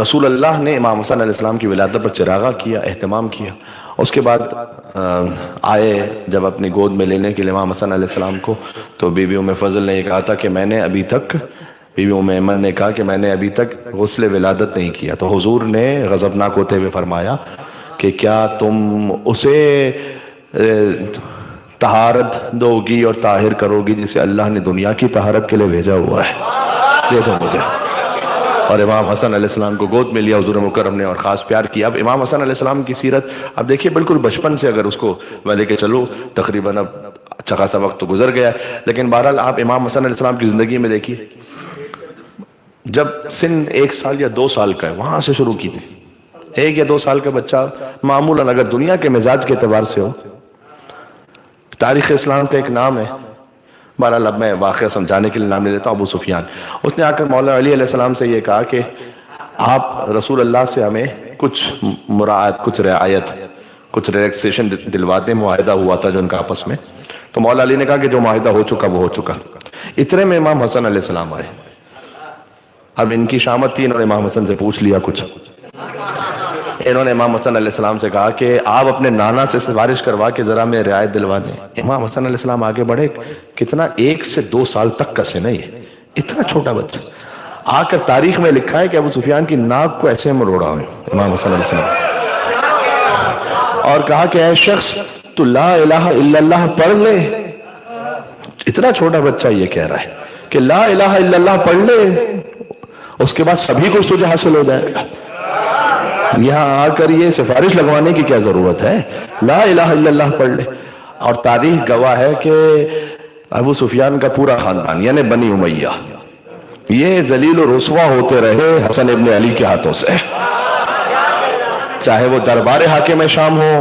رسول اللہ نے امام حسن علیہ السلام کی ولادت پر چراغاں کیا، اہتمام کیا. اس کے بعد آئے جب اپنی گود میں لینے کے لیے امام حسن علیہ السلام کو، تو بی بی ام فضل نے یہ کہا تھا کہ بی بی ام ایمن نے کہا کہ میں نے ابھی تک غسل ولادت نہیں کیا. تو حضور نے غضبناک ہوتے ہوئے فرمایا کہ کیا تم اسے طہارت دو گی اور طاہر کرو گی جسے اللہ نے دنیا کی طہارت کے لیے بھیجا ہوا ہے؟ دے دو مجھے. اور امام حسن علیہ السلام کو گود میں لیا حضور مکرم نے اور خاص پیار کیا. اب امام حسن علیہ السلام کی سیرت اب دیکھیے، بالکل بچپن سے اگر اس کو میں لے کے چلوں، تقریباً اب اچھا خاصا وقت تو گزر گیا ہے، لیکن بہرحال آپ امام حسن علیہ السلام کی زندگی میں دیکھیے، جب سن 1 سال یا 2 سال کا ہے وہاں سے شروع کی تھی. 1 یا 2 سال کا بچہ معمولاً اگر دنیا کے مزاج کے اعتبار سے ہو، تاریخ اسلام کا ایک نام ہے، بہرحال اب میں واقعہ سمجھانے کے لیے نام لے لیتا ہوں، ابو سفیان. اس نے آ کر مولا علی علیہ السلام سے یہ کہا کہ آپ رسول اللہ سے ہمیں کچھ مراعات، کچھ رعایت، کچھ ریلیکسیشن دلواتے. معاہدہ ہوا تھا جو ان کا آپس میں. تو مولا علی نے کہا کہ جو معاہدہ ہو چکا وہ ہو چکا. اتنے میں امام حسن علیہ السلام آئے. اب ان کی شامت تھی، انہوں نے امام حسن سے پوچھ لیا کچھ. انہوں نے امام حسن علیہ السلام سے کہا کہ آپ اپنے نانا سے سفارش کروا کے ذرا میں رعایت دلوا دیں. امام حسن علیہ السلام آگے بڑھے. کتنا 1 سے 2 سال تک کا سن ہے یہ، اتنا چھوٹا بچہ. آ کر تاریخ میں لکھا ہے کہ ابو سفیان کی ناک کو ایسے مروڑا ہوئے امام حسن علیہ السلام، اور کہا کہ اے شخص تو لا الہ الا اللہ پڑھ لے. اتنا چھوٹا بچہ یہ کہہ رہا ہے کہ لا الہ الا اللہ پڑھ لے، اس کے بعد سبھی کچھ تجھے حاصل ہو جائے گا. یہاں آ کر یہ سفارش لگوانے کی کیا ضرورت ہے؟ لا الہ الا اللہ پڑھ لے. اور تاریخ گواہ ہے کہ ابو سفیان کا پورا خاندان یعنی بنی امیہ یہ ذلیل و رسوا ہوتے رہے حسن ابن علی کے ہاتھوں سے. چاہے وہ دربار حاکم شام ہو،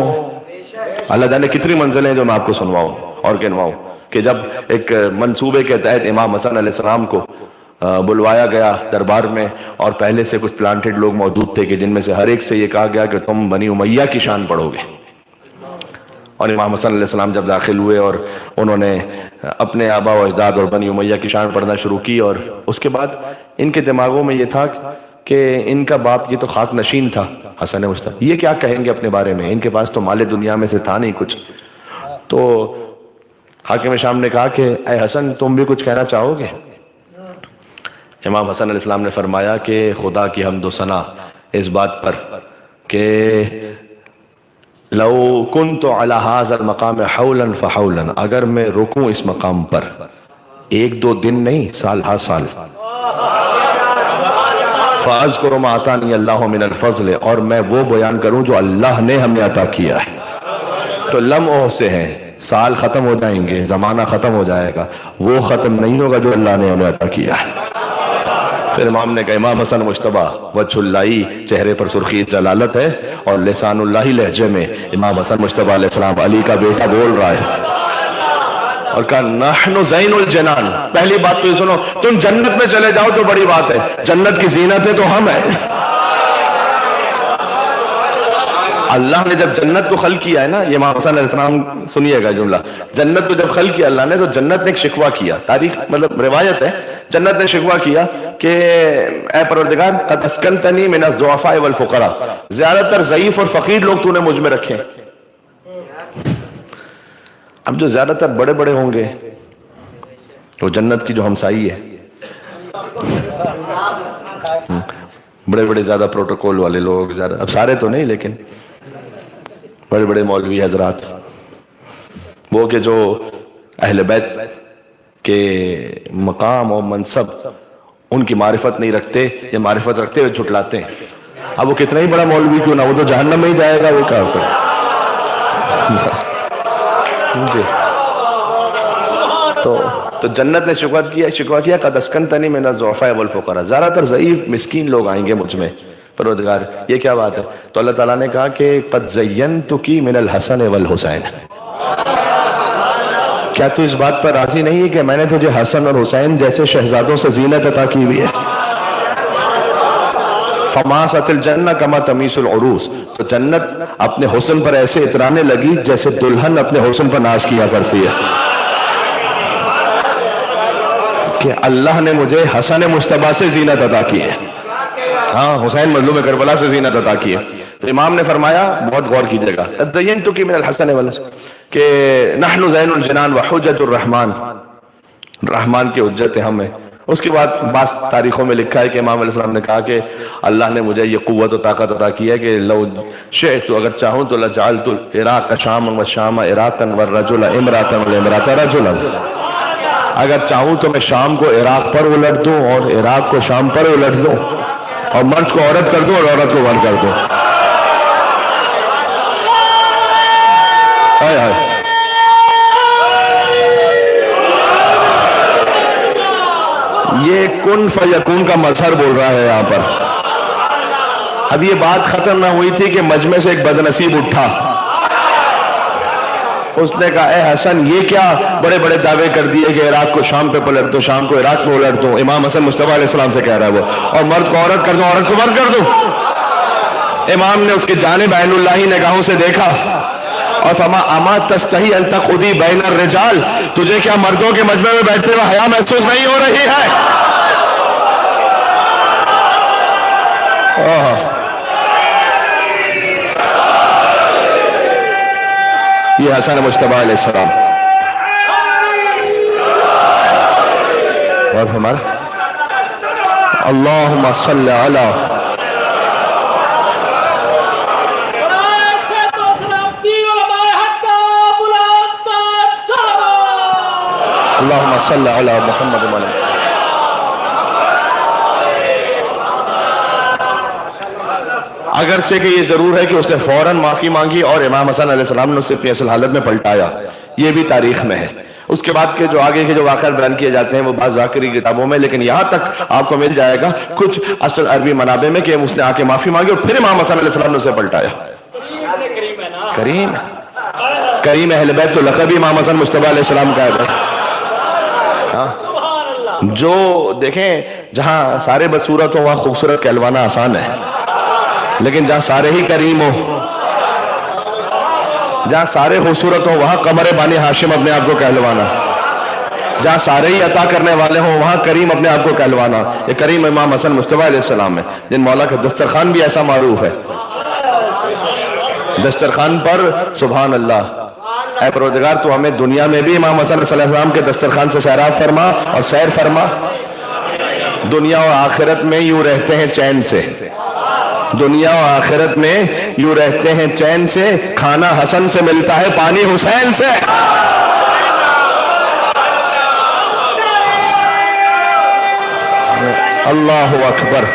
اللہ جانے کتنی منزلیں جو میں آپ کو سنواؤں اور گنواؤں، کہ جب ایک منصوبے کے تحت امام حسن علیہ السلام کو بلوایا گیا دربار میں، اور پہلے سے کچھ پلانٹڈ لوگ موجود تھے کہ جن میں سے ہر ایک سے یہ کہا گیا کہ تم بنی امیہ کی شان پڑھو گے. اور امام حسن علیہ السلام جب داخل ہوئے اور انہوں نے اپنے آبا و اجداد اور بنی امیہ کی شان پڑھنا شروع کی، اور اس کے بعد ان کے دماغوں میں یہ تھا کہ ان کا باپ یہ تو خاک نشین تھا حسن مصطفی، یہ کیا کہیں گے اپنے بارے میں، ان کے پاس تو مال دنیا میں سے تھا نہیں کچھ. تو حاکم شام نے کہا کہ اے حسن تم بھی کچھ کہنا چاہو گے؟ امام حسن علیہ السلام نے فرمایا کہ خدا کی حمد و ثنا اس بات پر کہ لو کنت علی ھذا المقام حولا فحولا، اگر میں رکوں اس مقام پر 1-2 دن نہیں، سال ہا سال، فاذکر ما آتانی اللہ من الفضل، اور میں وہ بیان کروں جو اللہ نے ہمیں عطا کیا ہے. تو لمحوں سے ہیں، سال ختم ہو جائیں گے، زمانہ ختم ہو جائے گا، وہ ختم نہیں ہوگا جو اللہ نے ہمیں عطا کیا ہے. پھر امام نے کہا امام حسن مجتبیٰ وجہ اللہ، چہرے پر سرخی جلالت ہے، اور لسان اللہ لہجے میں امام حسن مجتبیٰ علیہ السلام علی کا بیٹا بول رہا ہے، اور کہا نحن زین الجنان. پہلی بات تو یہ سنو، تم جنت میں چلے جاؤ تو بڑی بات ہے، جنت کی زینتیں تو ہم ہیں. اللہ نے جب جنت کو خلق کیا ہے نا، یہ امام حسن علیہ السلام سنیے گا جملہ، جنت کو جب خلق کیا اللہ نے تو جنت نے ایک شکوہ کیا، تاریخ مطلب روایت ہے، جنت نے شکوہ کیا کہ اے پروردگار قد اسکنتنی من الضعفاء والفقراء، زیادہ تر ضعیف اور فقیر لوگ تو نے مجھ میں رکھے. اب جو زیادہ تر بڑے بڑے ہوں گے وہ جنت کی جو ہمسائی ہے، بڑے بڑے زیادہ پروٹوکول والے لوگ، زیادہ اب سارے تو نہیں لیکن بڑے بڑے مولوی حضرات، وہ کہ جو اہل بیت کے مقام اور منصب ان کی معرفت نہیں رکھتے یا معرفت رکھتے ہوئے جھٹلاتے ہیں. اب وہ کتنا ہی بڑا مولوی کیوں نہ، وہ تو جہنم میں ہی جائے گا، وہ کیا کرے. تو جنت نے شکوہ کیا قد اسکنتنی من الضعفاء والفقراء، زیادہ تر ضعیف مسکین لوگ آئیں گے مجھ میں. پروردگار یہ کیا بات ہے؟ تو اللہ تعالیٰ نے کہا کہ قد زینتکی من الحسن والحسین، کیا تو اس بات پر راضی نہیں ہے کہ میں نے تجھے حسن اور حسین جیسے شہزادوں سے زینت عطا کی ہوئی ہے؟ فماست الجنہ کما تمیس العروس، تو جنت اپنے حسن پر ایسے اترانے لگی جیسے دلہن اپنے حسن پر ناز کیا کرتی ہے کہ اللہ نے مجھے حسن مجتبیٰ سے زینت عطا کی ہے. ہاں حسین مظلوم کربلا سے زینت عطا کی ہے. تو امام نے فرمایا، بہت غور کیجیے گا، ادینتک من الحسن والحسن، کہ نحن زین الجنان وحجت الرحمن، رحمان کی حجت ہم ہیں. اس کے بعد بعض تاریخوں میں لکھا ہے کہ امام علیہ السلام نے کہا کہ اللہ نے مجھے یہ قوت و طاقت عطا کی ہے کہ لو شئت، اگر چاہوں تو لجعلت العراق شاما والشام عراقا والرجل امراتا والامرات رجلا، اگر چاہوں تو میں شام کو عراق پر الٹ دوں اور عراق کو شام پر الٹ دوں، اور مرد کو عورت کر دوں اور عورت کو مرد کر دوں. ہائے ہائے، یہ کن فیکون کا مظہر بول رہا ہے یہاں پر. اب یہ بات ختم نہ ہوئی تھی کہ مجمع سے ایک بدنصیب اٹھا، اس نے کہا اے حسن یہ کیا بڑے بڑے دعوے کر دیے کہ عراق کو شام پہ پلٹ دو، شام کو عراق پہ الٹ دو. امام حسن مصطفیٰ علیہ السلام سے کہہ رہا ہے وہ، اور مرد کو عورت کر دو، عورت کو مرد کر دو. امام نے اس کی جانب عین اللہ نگاہوں سے دیکھا اور فرما اما تستحی ان تقعدی بین الرجال، تجھے کیا مردوں کے مجمع میں بیٹھتے ہوئے حیا محسوس نہیں ہو رہی ہے؟ یہ حسن مجتبیٰ علیہ السلام. اور ہمارا اللہم صلی علی اللہم صلی علی محمد و علی. اگرچہ کہ یہ ضرور ہے کہ اس نے فوراً معافی مانگی اور امام حسن علیہ السلام نے اسے اپنی اصل حالت میں پلٹایا، یہ بھی تاریخ میں ہے. اس کے بعد کے جو آگے کے جو واقعات بیان کیے جاتے ہیں وہ بعض ذاکری کتابوں میں، لیکن یہاں تک آپ کو مل جائے گا کچھ اصل عربی منابع میں کہ اس نے آ کے معافی مانگی اور پھر امام حسن علیہ السلام نے اسے پلٹایا. کریم کریم اہل بیت تو لقب امام حسن مصطفیٰ علیہ السلام کا ہے. جو دیکھیں جہاں سارے بدصورت ہوں وہاں خوبصورت کہلوانا آسان ہے، لیکن جہاں سارے ہی کریم ہوں، جہاں سارے خوبصورت ہوں وہاں قمر بانی ہاشم اپنے آپ کو کہلوانا، جہاں سارے ہی عطا کرنے والے ہوں وہاں کریم اپنے آپ کو کہلوانا. یہ کریم امام حسن مصطفیٰ علیہ السلام ہے، جن مولا کا دسترخوان بھی ایسا معروف ہے. دسترخوان پر سبحان اللہ، اے پروردگار تو ہمیں دنیا میں بھی امام حسن صلی اللہ علیہ وسلم کے دسترخوان سے سیراب فرما اور سیر فرما، دنیا و آخرت میں یوں رہتے ہیں چین سے، دنیا و آخرت میں یوں رہتے ہیں چین سے، کھانا حسن سے ملتا ہے پانی حسین سے. اللہ اکبر.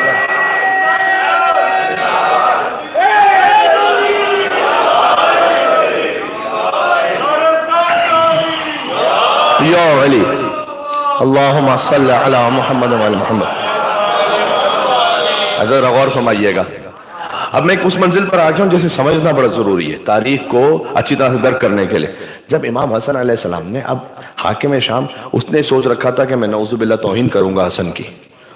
یا علی اللہم صلی علی محمد و علی محمد. ذرا غور فرمائیے گا. اب میں اس منزل پر آ گیا ہوں جسے سمجھنا بڑا ضروری ہے تاریخ کو اچھی طرح سے درک کرنے کے لیے. جب امام حسن علیہ السلام نے، اب حاکم شام اس نے سوچ رکھا تھا کہ میں نعوذ باللہ توہین کروں گا حسن کی،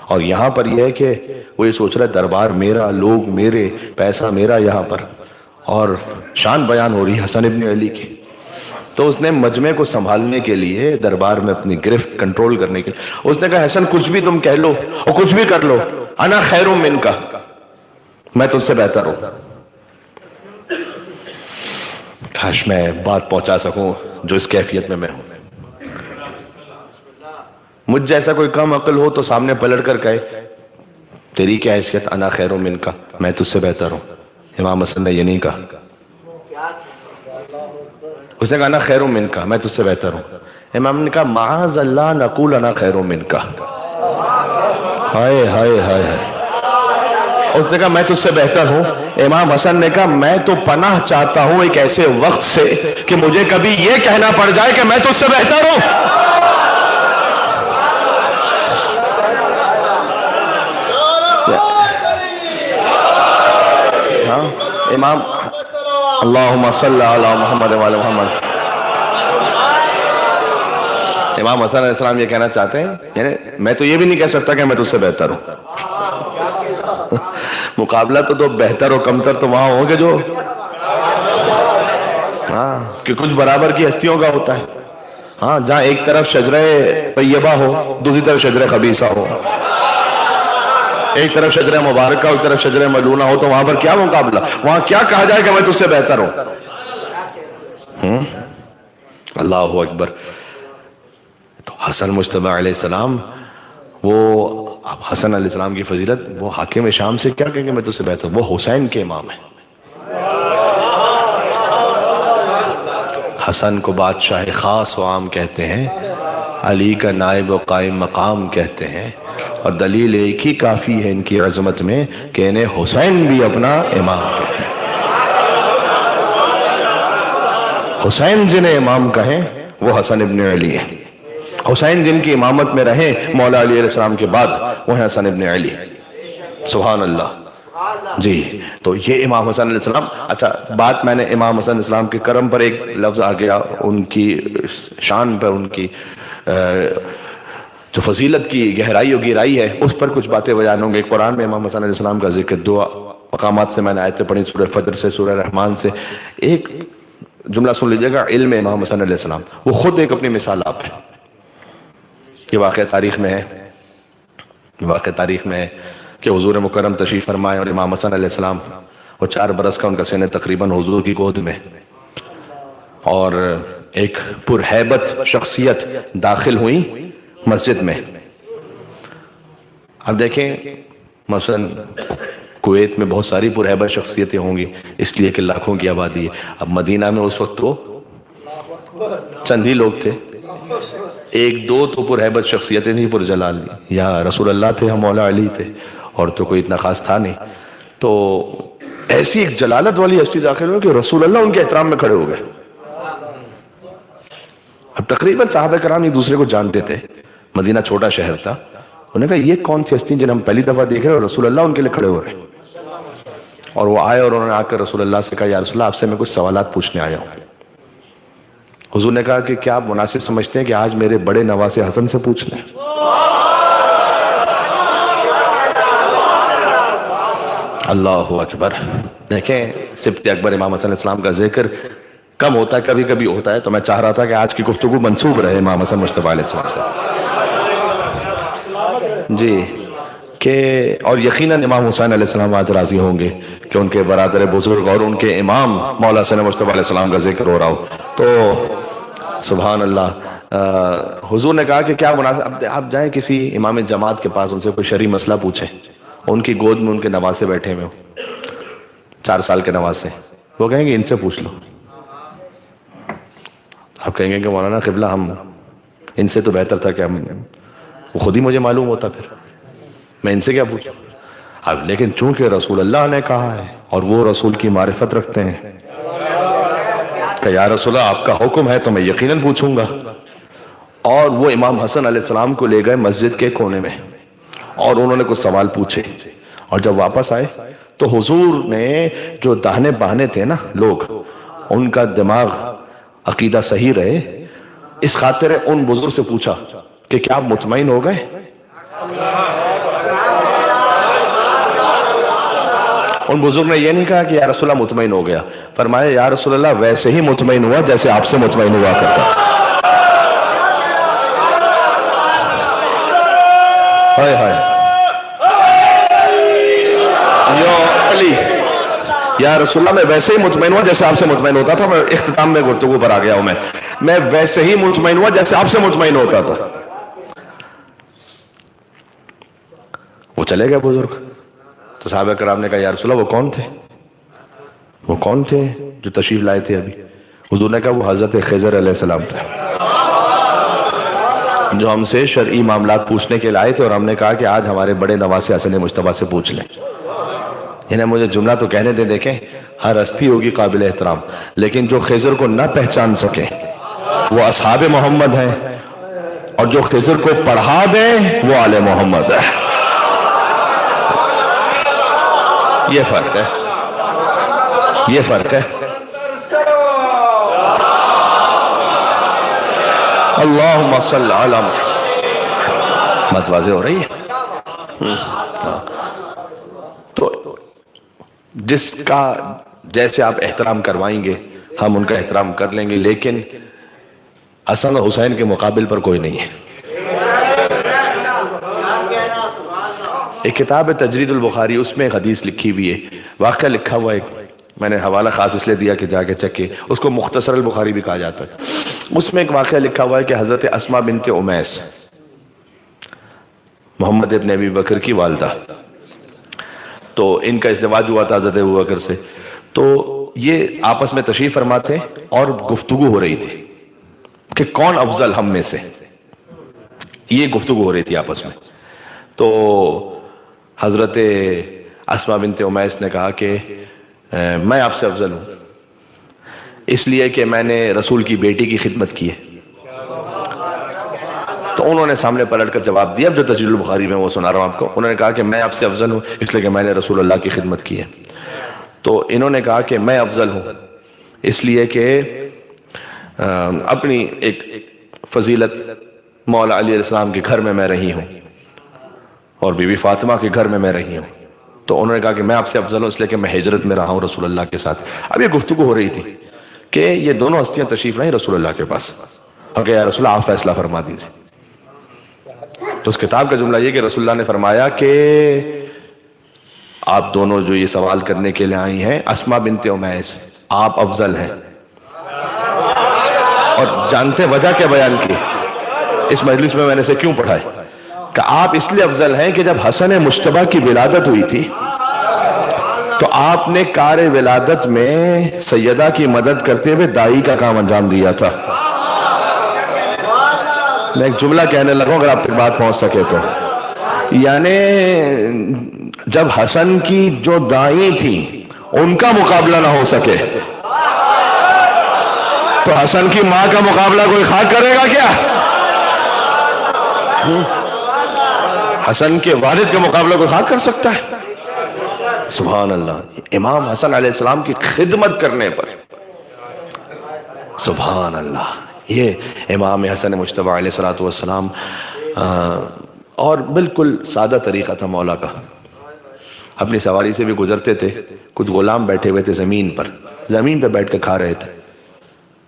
اور یہاں پر یہ ہے کہ وہ یہ سوچ رہا ہے دربار میرا، لوگ میرے، پیسہ میرا یہاں پر، اور شان بیان ہو رہی ہے حسن ابن علی کی. تو اس نے مجمع کو سنبھالنے کے لیے، دربار میں اپنی گرفت کنٹرول کرنے کے لیے اس نے کہا حسن کچھ بھی تم کہہ لو اور کچھ بھی کر لو، انا خیر من کا، میں تجھ سے بہتر ہوں. کاش میں بات پہنچا سکوں جو اس کیفیت میں ہوں. مجھ جیسا کوئی کم عقل ہو تو سامنے پلٹ کر کہے تیری کیا حیثیت، انا خیر من کا، میں تجھ سے بہتر ہوں. امام حسن نے یہ نہیں کہا. اس نے کہا انا خیر من کا، میں تجھ سے بہتر ہوں. امام نے کہا معاذ اللہ نقول انا خیر من کا. ہائے ہائے ہائے ہائے. اس نے کہا میں تجھ سے بہتر ہوں. امام حسن نے کہا میں تو پناہ چاہتا ہوں ایک ایسے وقت سے کہ مجھے کبھی یہ کہنا پڑ جائے کہ میں تجھ سے بہتر ہوں. ہاں امام اللہم صلی علی محمد و علی محمد. امام حسن علیہ السلام یہ کہنا چاہتے ہیں یعنی میں تو یہ بھی نہیں کہہ سکتا کہ میں تجھ سے بہتر ہوں. مقابلہ تو بہتر و کمتر تو وہاں ہوں گے جو ہاں کہ کچھ برابر کی ہستیوں کا ہوتا ہے. ہاں جہاں ایک طرف شجرہ طیبہ ہو دوسری طرف شجرہ خبیثہ ہو. ایک طرف شجرہ مبارکہ ایک طرف شجرہ ملونہ ہو تو وہاں پر کیا مقابلہ، وہاں کیا کہا جائے کہ میں تجھ سے بہتر ہوں؟ اللہ اکبر۔ تو حسن مجتبی علیہ السلام، وہ حسن علیہ السلام کی فضیلت، وہ حاکم شام سے کیا کہیں گے میں تجھ سے بہتر ہوں؟ وہ حسین کے امام ہیں۔ حسن کو بادشاہ خاص و عام کہتے ہیں، علی کا نائب و قائم مقام کہتے ہیں، اور دلیل ایک ہی کافی ہے ان کی عظمت میں کہ انہیں حسین بھی اپنا امام کہتے ہیں۔ حسین جنہیں امام کہیں وہ حسن ابن علی ہیں، حسین جن کی امامت میں رہے مولا علی علیہ السلام کے بعد وہ ہیں حسن ابن علی۔ سبحان اللہ جی۔ تو یہ امام حسن علیہ السلام، اچھا بات میں نے امام حسن علیہ السلام کے کرم پر ایک لفظ آ گیا، ان کی شان پر، ان کی جو فضیلت کی گہرائی و گہرائی ہے اس پر کچھ باتیں بیان ہوں گے۔ قرآن میں امام حسن علیہ السلام کا ذکر دو مقامات سے میں نے آیتیں پڑھی، سورہ فجر سے، سورہ رحمان سے۔ ایک جملہ سن لیجئے گا، علم امام حسن علیہ السلام، وہ خود ایک اپنی مثال آپ ہے۔ یہ واقعہ تاریخ میں ہے، واقعہ تاریخ میں ہے کہ حضور مکرم تشریف فرمائے اور امام حسن علیہ السلام، وہ 4 برس کا ان کا سن تقریباً حضور کی گود میں، اور ایک پرہیبت شخصیت داخل ہوئی مسجد میں۔ اب دیکھیں مثلا کویت میں بہت ساری پرہیبت شخصیتیں ہوں گی اس لیے کہ لاکھوں کی آبادی ہے، اب مدینہ میں اس وقت وہ چند ہی لوگ تھے، ایک دو تو پرہیبت شخصیتیں تھیں پرجلال، یا رسول اللہ تھے یا مولا علی تھے، اور تو کوئی اتنا خاص تھا نہیں۔ تو ایسی ایک جلالت والی ہستی داخل ہوئی کہ رسول اللہ ان کے احترام میں کھڑے ہو گئے۔ اب تقریباً صحابہ کرام ایک دوسرے کو جانتے تھے، مدینہ چھوٹا شہر تھا، انہوں نے کہا یہ کون سی ہستی جنہیں ہم پہلی دفعہ دیکھ رہے ہیں اور رسول اللہ ان کے لیے کھڑے ہو رہے ہیں۔ اور وہ آئے اور انہوں نے آ کر رسول اللہ سے کہا یا رسول اللہ آپ سے میں کچھ سوالات پوچھنے آیا ہوں۔ حضور نے کہا کہ کیا آپ مناسب سمجھتے ہیں کہ آج میرے بڑے نواسے حسن سے پوچھ لیں؟ اللہ اکبر۔ دیکھیں سبط اکبر امام حسن علیہ السلام کا ذکر کم ہوتا ہے، کبھی کبھی ہوتا ہے، تو میں چاہ رہا تھا کہ آج کی گفتگو منسوب رہے امام حسن مجتبی علیہ السلام سے جی، کہ اور یقیناً امام حسین علیہ السلام آج راضی ہوں گے کہ ان کے برادر بزرگ اور ان کے امام مولا حسن مجتبی علیہ السلام کا ذکر ہو رہا ہو۔ تو سبحان اللہ، حضور نے کہا کہ کیا مناسب، آپ جائیں کسی امام جماعت کے پاس، ان سے کوئی شرعی مسئلہ پوچھیں، ان کی گود میں ان کے نواسے بیٹھے ہوئے ہوں، 4 سال کے نواسے، وہ کہیں گے ان سے پوچھ لو۔ آپ کہیں گے کہ مولانا قبلہ ہم ان سے تو بہتر تھا کہ ہم، وہ خود ہی مجھے معلوم ہوتا، پھر میں ان سے کیا پوچھوں؟ اب لیکن چونکہ رسول اللہ نے کہا ہے اور وہ رسول کی معرفت رکھتے ہیں کہ یا رسول اللہ آپ کا حکم ہے تو میں یقیناً پوچھوں گا۔ اور وہ امام حسن علیہ السلام کو لے گئے مسجد کے کونے میں اور انہوں نے کچھ سوال پوچھے، اور جب واپس آئے تو حضور نے جو داہنے باہنے تھے نا لوگ، ان کا دماغ عقیدہ صحیح رہے اس خاطر ان بزرگ سے پوچھا کہ کیا آپ مطمئن ہو گئے؟ ان بزرگ نے یہ نہیں کہا کہ یا رسول اللہ مطمئن ہو گیا، فرمایا یا رسول اللہ ویسے ہی مطمئن ہوا جیسے آپ سے مطمئن ہوا کرتا۔ ہائے ہائے یا علی، یا رسول اللہ میں ویسے ہی مطمئن ہوا جیسے آپ سے مطمئن ہوتا تھا۔ میں اختتام میں گفتگو پر آ گیا ہوں، میں ویسے ہی مطمئن ہوا جیسے آپ سے مطمئن ہوتا تھا۔ وہ چلے گئے بزرگ، تو صحابہ کرام نے کہا یا رسول اللہ وہ کون تھے؟ وہ کون تھے جو تشریف لائے تھے ابھی؟ حضور نے کہا وہ حضرت خضر علیہ السلام تھے جو ہم سے شرعی معاملات پوچھنے کے لائے تھے، اور ہم نے کہا کہ آج ہمارے بڑے نواسے حسن مجتبی سے پوچھ لیں۔ انہیں مجھے جملہ تو کہنے دیں، دیکھیں ہر ہستی ہوگی قابل احترام، لیکن جو خضر کو نہ پہچان سکے وہ اصحاب محمد ہیں، اور جو خضر کو پڑھا دیں وہ آل محمد ہے۔ یہ فرق ہے، یہ فرق ہے۔ اللہم صل علی محمد، بات واضح ہو رہی ہے؟ تو جس کا جیسے آپ احترام کروائیں گے ہم ان کا احترام کر لیں گے، لیکن حسن اور حسین کے مقابل پر کوئی نہیں ہے۔ ایک کتاب ہے تجرید البخاری، اس میں ایک حدیث لکھی ہوئی ہے، واقعہ لکھا ہوا ہے، میں نے حوالہ خاص اس لیے دیا کہ جا کے چیک کے، اس کو مختصر البخاری بھی کہا جاتا ہے۔ اس میں ایک واقعہ لکھا ہوا ہے کہ حضرت اسماء بنت امیس، محمد ابن ابی بکر کی والدہ، تو ان کا ازدواج ہوا تھا حضرت ابوبکر سے، تو یہ آپس میں تشریف فرما تھے اور گفتگو ہو رہی تھی کہ کون افضل ہم میں سے، یہ گفتگو ہو رہی تھی آپس میں۔ تو حضرت اسماء بنت امیس نے کہا کہ میں آپ سے افضل ہوں، اس لیے کہ میں نے رسول کی بیٹی کی خدمت کی ہے۔ تو انہوں نے سامنے پلٹ کر جواب دیا، اب جو تجرید البخاری میں وہ سنا رہا ہوں آپ کو، انہوں نے کہا کہ میں آپ سے افضل ہوں اس لیے کہ میں نے رسول اللہ کی خدمت کی ہے۔ تو انہوں نے کہا کہ میں افضل ہوں اس لیے کہ اپنی ایک فضیلت مولا علی علیہ السلام کے گھر میں رہی ہوں اور بی بی فاطمہ کے گھر میں رہی ہوں۔ تو انہوں نے کہا کہ میں آپ سے افضل ہوں اس لیے کہ میں ہجرت میں رہا ہوں رسول اللہ کے ساتھ۔ اب یہ گفتگو ہو رہی تھی کہ یہ دونوں ہستیاں تشریف لائیں رسول اللہ کے پاس، اور کہ یا رسول اللہ آپ فیصلہ فرما دیجیے۔ تو اس کتاب کا جملہ یہ کہ رسول اللہ نے فرمایا کہ آپ دونوں جو یہ سوال کرنے کے لیے آئی ہیں، اسماء بنت امیس آپ افضل ہیں، اور جانتے وجہ کیا بیان کی اس مجلس میں نے اسے کیوں پڑھائے کہ آپ اس لیے افضل ہیں کہ جب حسن مجتبیٰ کی ولادت ہوئی تھی تو آپ نے کار ولادت میں سیدہ کی مدد کرتے ہوئے دائی کا کام انجام دیا تھا۔ میں ایک جملہ کہنے لگا اگر آپ تک بات پہنچ سکے تو، یعنی جب حسن کی جو دائی تھی ان کا مقابلہ نہ ہو سکے تو حسن کی ماں کا مقابلہ کوئی خاک کرے گا کیا؟ حسن کے والد کا مقابلہ کوئی خاک کر سکتا ہے؟ سبحان اللہ، امام حسن علیہ السلام کی خدمت کرنے پر، سبحان اللہ، یہ امام حسن مجتبیٰ علیہ السلام اور بالکل سادہ طریقہ تھا مولا کا۔ اپنی سواری سے بھی گزرتے تھے، کچھ غلام بیٹھے ہوئے تھے زمین پہ بیٹھ کے کھا رہے تھے۔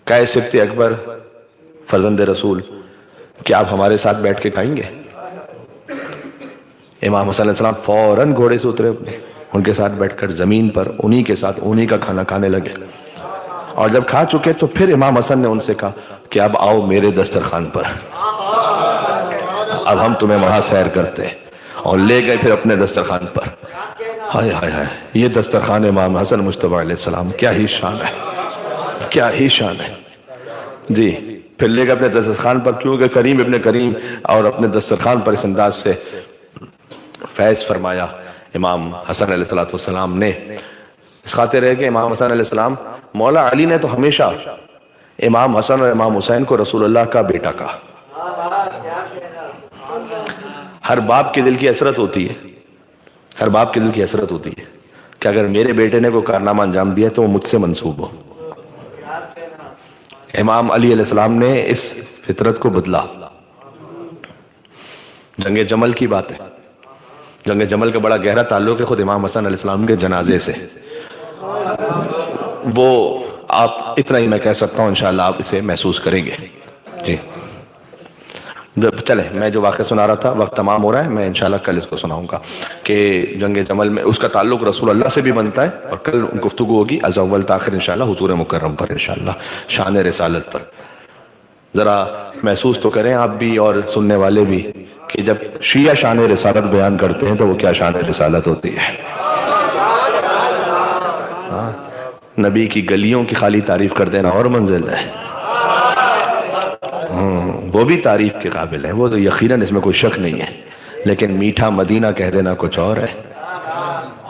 کہے سبت اکبر فرزند رسول کہ آپ ہمارے ساتھ بیٹھ کے کھائیں گے؟ امام حسن علیہ السلام فوراً گھوڑے سے اترے، اپنے ان کے ساتھ بیٹھ کر زمین پر انہی کے ساتھ انہی کا کھانا کھانے لگے، اور جب کھا چکے تو پھر امام حسن نے ان سے کہا کہ اب آؤ میرے دسترخوان پر، اب ہم تمہیں وہاں سیر کرتے ہیں، اور لے گئے پھر اپنے دسترخوان پر۔ ہائے ہائے ہائے، یہ دسترخوان امام حسن مجتبیٰ علیہ السلام، کیا ہی شان ہے، کیا ہی شان ہے جی۔ پھر لے گئے اپنے دسترخوان پر، کیونکہ کریم ابن کریم اور اپنے دسترخوان پر اس انداز سے فیض فرمایا امام حسن علیہ السلام نے، اس خاطر ہے کہ امام حسن علیہ السلام، مولا علی نے تو ہمیشہ امام حسن اور امام حسین کو رسول اللہ کا بیٹا کہا۔ ہر باپ کے دل کی حسرت ہوتی ہے، ہر باپ کے دل کی حسرت ہوتی ہے کہ اگر میرے بیٹے نے کوئی کارنامہ انجام دیا تو وہ مجھ سے منسوب ہو۔ امام علی علیہ السلام نے اس فطرت کو بدلا۔ جنگ جمل کی بات ہے، جنگ جمل کا بڑا گہرا تعلق ہے خود امام حسن علیہ السلام کے جنازے سے، وہ آپ اتنا ہی میں کہہ سکتا ہوں، انشاءاللہ آپ اسے محسوس کریں گے جی۔ چلے، میں جو واقعہ سنا رہا تھا، وقت تمام ہو رہا ہے، میں انشاءاللہ کل اس کو سناؤں گا کہ جنگ جمل میں اس کا تعلق رسول اللہ سے بھی بنتا ہے، اور کل گفتگو ہوگی از اول تاخر انشاءاللہ حضور مکرم پر، انشاءاللہ شان رسالت پر۔ ذرا محسوس تو کریں آپ بھی اور سننے والے بھی کہ جب شیعہ شان رسالت بیان کرتے ہیں تو وہ کیا شان رسالت ہوتی ہے۔ نبی کی گلیوں کی خالی تعریف کر دینا اور منزل ہے، وہ بھی تعریف کے قابل ہے، وہ تو یقیناً اس میں کوئی شک نہیں ہے، لیکن میٹھا مدینہ کہہ دینا کچھ اور ہے،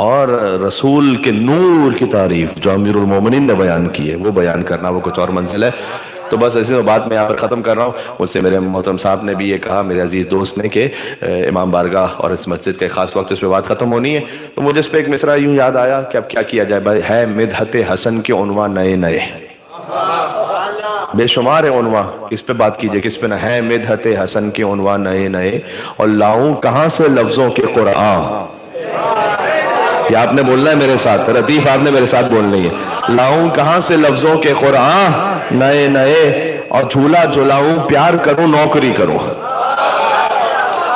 اور رسول کے نور کی تعریف جو امیر المومنین نے بیان کی ہے وہ بیان کرنا وہ کچھ اور منزل ہے۔ تو بس ایسے بات میں یہاں پر ختم کر رہا ہوں۔ مجھ سے میرے محترم صاحب نے بھی یہ کہا، میرے عزیز دوست نے، کہ امام بارگاہ اور اس مسجد کا خاص وقت اس پہ بات ختم ہونی ہے، تو مجھے اس پہ ایک مصرع یوں یاد آیا کہ اب کیا کیا جائے بھائی، ہے مدحت حسن کے عنوان نئے نئے، بے شمار عنوان، کس پہ بات کیجئے کس پہ نہ، ہے مدحت حسن کے عنوان نئے نئے، اور لاؤں کہاں سے لفظوں کے قرآن، یہ آپ نے بولنا ہے میرے ساتھ، رتیف آپ نے میرے ساتھ بولنی ہے، لاؤں کہاں سے لفظوں کے قرآن نئے نئے، اور جھولا جھلاؤں پیار کروں نوکری کروں،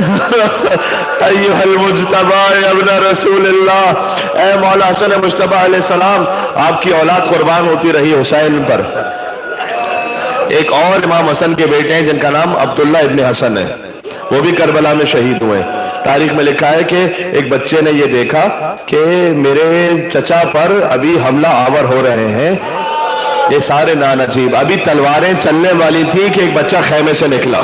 ایھا المجتبی ابن رسول اللہ، اے مولا حسن مجتبی علیہ السلام، آپ کی اولاد قربان ہوتی رہی حسین پر۔ ایک اور امام حسن کے بیٹے ہیں جن کا نام عبداللہ ابن حسن ہے، وہ بھی کربلا میں شہید ہوئے۔ تاریخ میں لکھا ہے کہ ایک بچے نے یہ دیکھا کہ میرے چچا پر ابھی حملہ آور ہو رہے ہیں، یہ سارے نانجیب، ابھی تلواریں چلنے والی تھی کہ ایک بچہ خیمے سے نکلا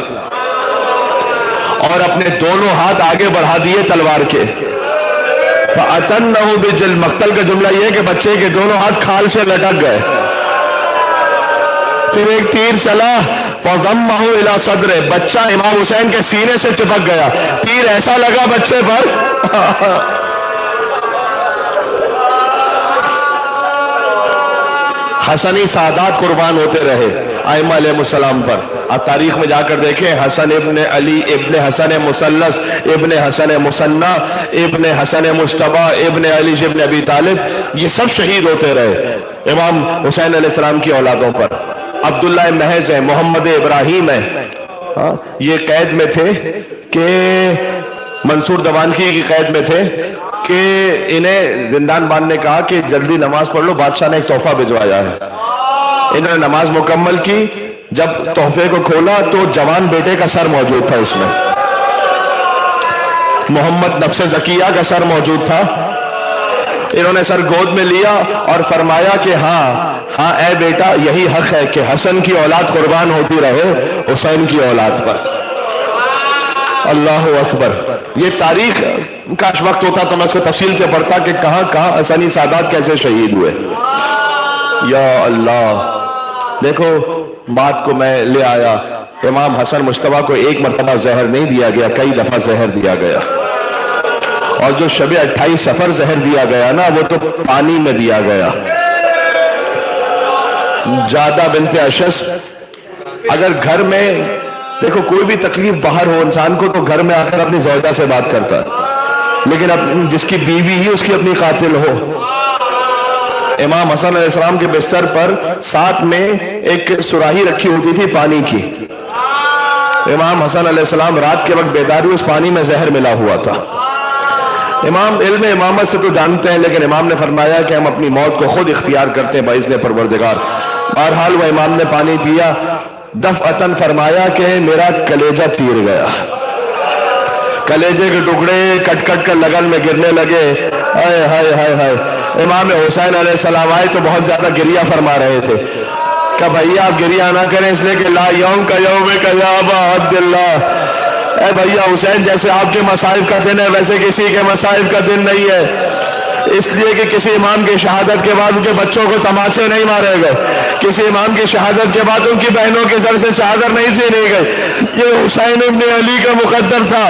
اور اپنے دونوں ہاتھ آگے بڑھا دیے تلوار کے۔ فَأَتَنَّهُ بِجِلْ مقتل کا جملہ یہ ہے کہ بچے کے دونوں ہاتھ کھال سے لٹک گئے۔ پھر ایک تیر چلا، فَضَمَّهُ إِلَى صَدْرِهِ، بچہ امام حسین کے سینے سے چپک گیا، تیر ایسا لگا بچے پر حسنی سعادات قربان ہوتے رہے ائمہ علیہ السلام پر۔ آپ تاریخ میں جا کر دیکھیں، حسن ابن علی، ابن حسن مثلث، ابن حسن مثنی، ابن حسن مجتبی، ابن علی ابن ابی طالب، یہ سب شہید ہوتے رہے امام حسین علیہ السلام کی اولادوں پر۔ عبداللہ محض ہے، محمد ابراہیم ہے، یہ قید میں تھے کہ منصور دوانکی کی قید میں تھے کہ انہیں زندان بان نے کہا کہ جلدی نماز پڑھ لو، بادشاہ نے ایک تحفہ بھجوایا ہے۔ انہوں نے نماز مکمل کی، جب تحفے کو کھولا تو جوان بیٹے کا سر موجود تھا، اس میں محمد نفس زکیہ کا سر موجود تھا۔ انہوں نے سر گود میں لیا اور فرمایا کہ ہاں ہاں اے بیٹا، یہی حق ہے کہ حسن کی اولاد قربان ہوتی رہے حسین کی اولاد پر۔ اللہ اکبر۔ یہ تاریخ کاش وقت ہوتا تو میں اس کو تفصیل سے پڑھتا کہ کہاں کہاں حسنی سادات کیسے شہید ہوئے۔ یا اللہ، دیکھو بات کو میں لے آیا، امام حسن مجتبی کو ایک مرتبہ زہر نہیں دیا گیا، کئی دفعہ زہر دیا گیا، اور جو شب 28 سفر زہر دیا گیا نا وہ تو پانی میں دیا گیا۔ جادہ بنت اشس، اگر گھر میں دیکھو کوئی بھی تکلیف باہر ہو انسان کو تو گھر میں آ کر اپنی زوجہ سے بات کرتا ہے، لیکن جس کی بیوی ہی اس کی اپنی قاتل ہو۔ امام حسن علیہ السلام کے بستر پر ساتھ میں ایک سراہی رکھی ہوتی تھی پانی کی۔ امام حسن علیہ السلام رات کے وقت بیدار ہوئے، اس پانی میں زہر ملا ہوا تھا۔ امام علم امامت سے تو جانتے ہیں، لیکن امام نے فرمایا کہ ہم اپنی موت کو خود اختیار کرتے ہیں باذن پروردگار۔ بہرحال وہ امام نے پانی پیا، دفعتاً فرمایا کہ میرا کلیجہ چیر گیا، کلیجے کے ٹکڑے کٹ کٹ کر لگن میں گرنے لگے۔ ہائے ہائے ہائے ہائے۔ امام حسین علیہ السلام آئے تو بہت زیادہ گریہ فرما رہے تھے کہ بھئیہ آپ گریہ نہ کریں، اس لئے کہ لا یوم کا یوم کا یا ابا عبداللہ، اے بھئیہ حسین جیسے آپ کے مصائب کا دن ہے ویسے کسی کے مصائب کا دن نہیں ہے، اس لیے کہ کسی امام کی شہادت کے بعد ان کے بچوں کو تماچے نہیں مارے گئے، کسی امام کی شہادت کے بعد ان کی بہنوں کے سر سے چادر نہیں چھینی گئی۔ یہ حسین ابن علی کا مقدر تھا۔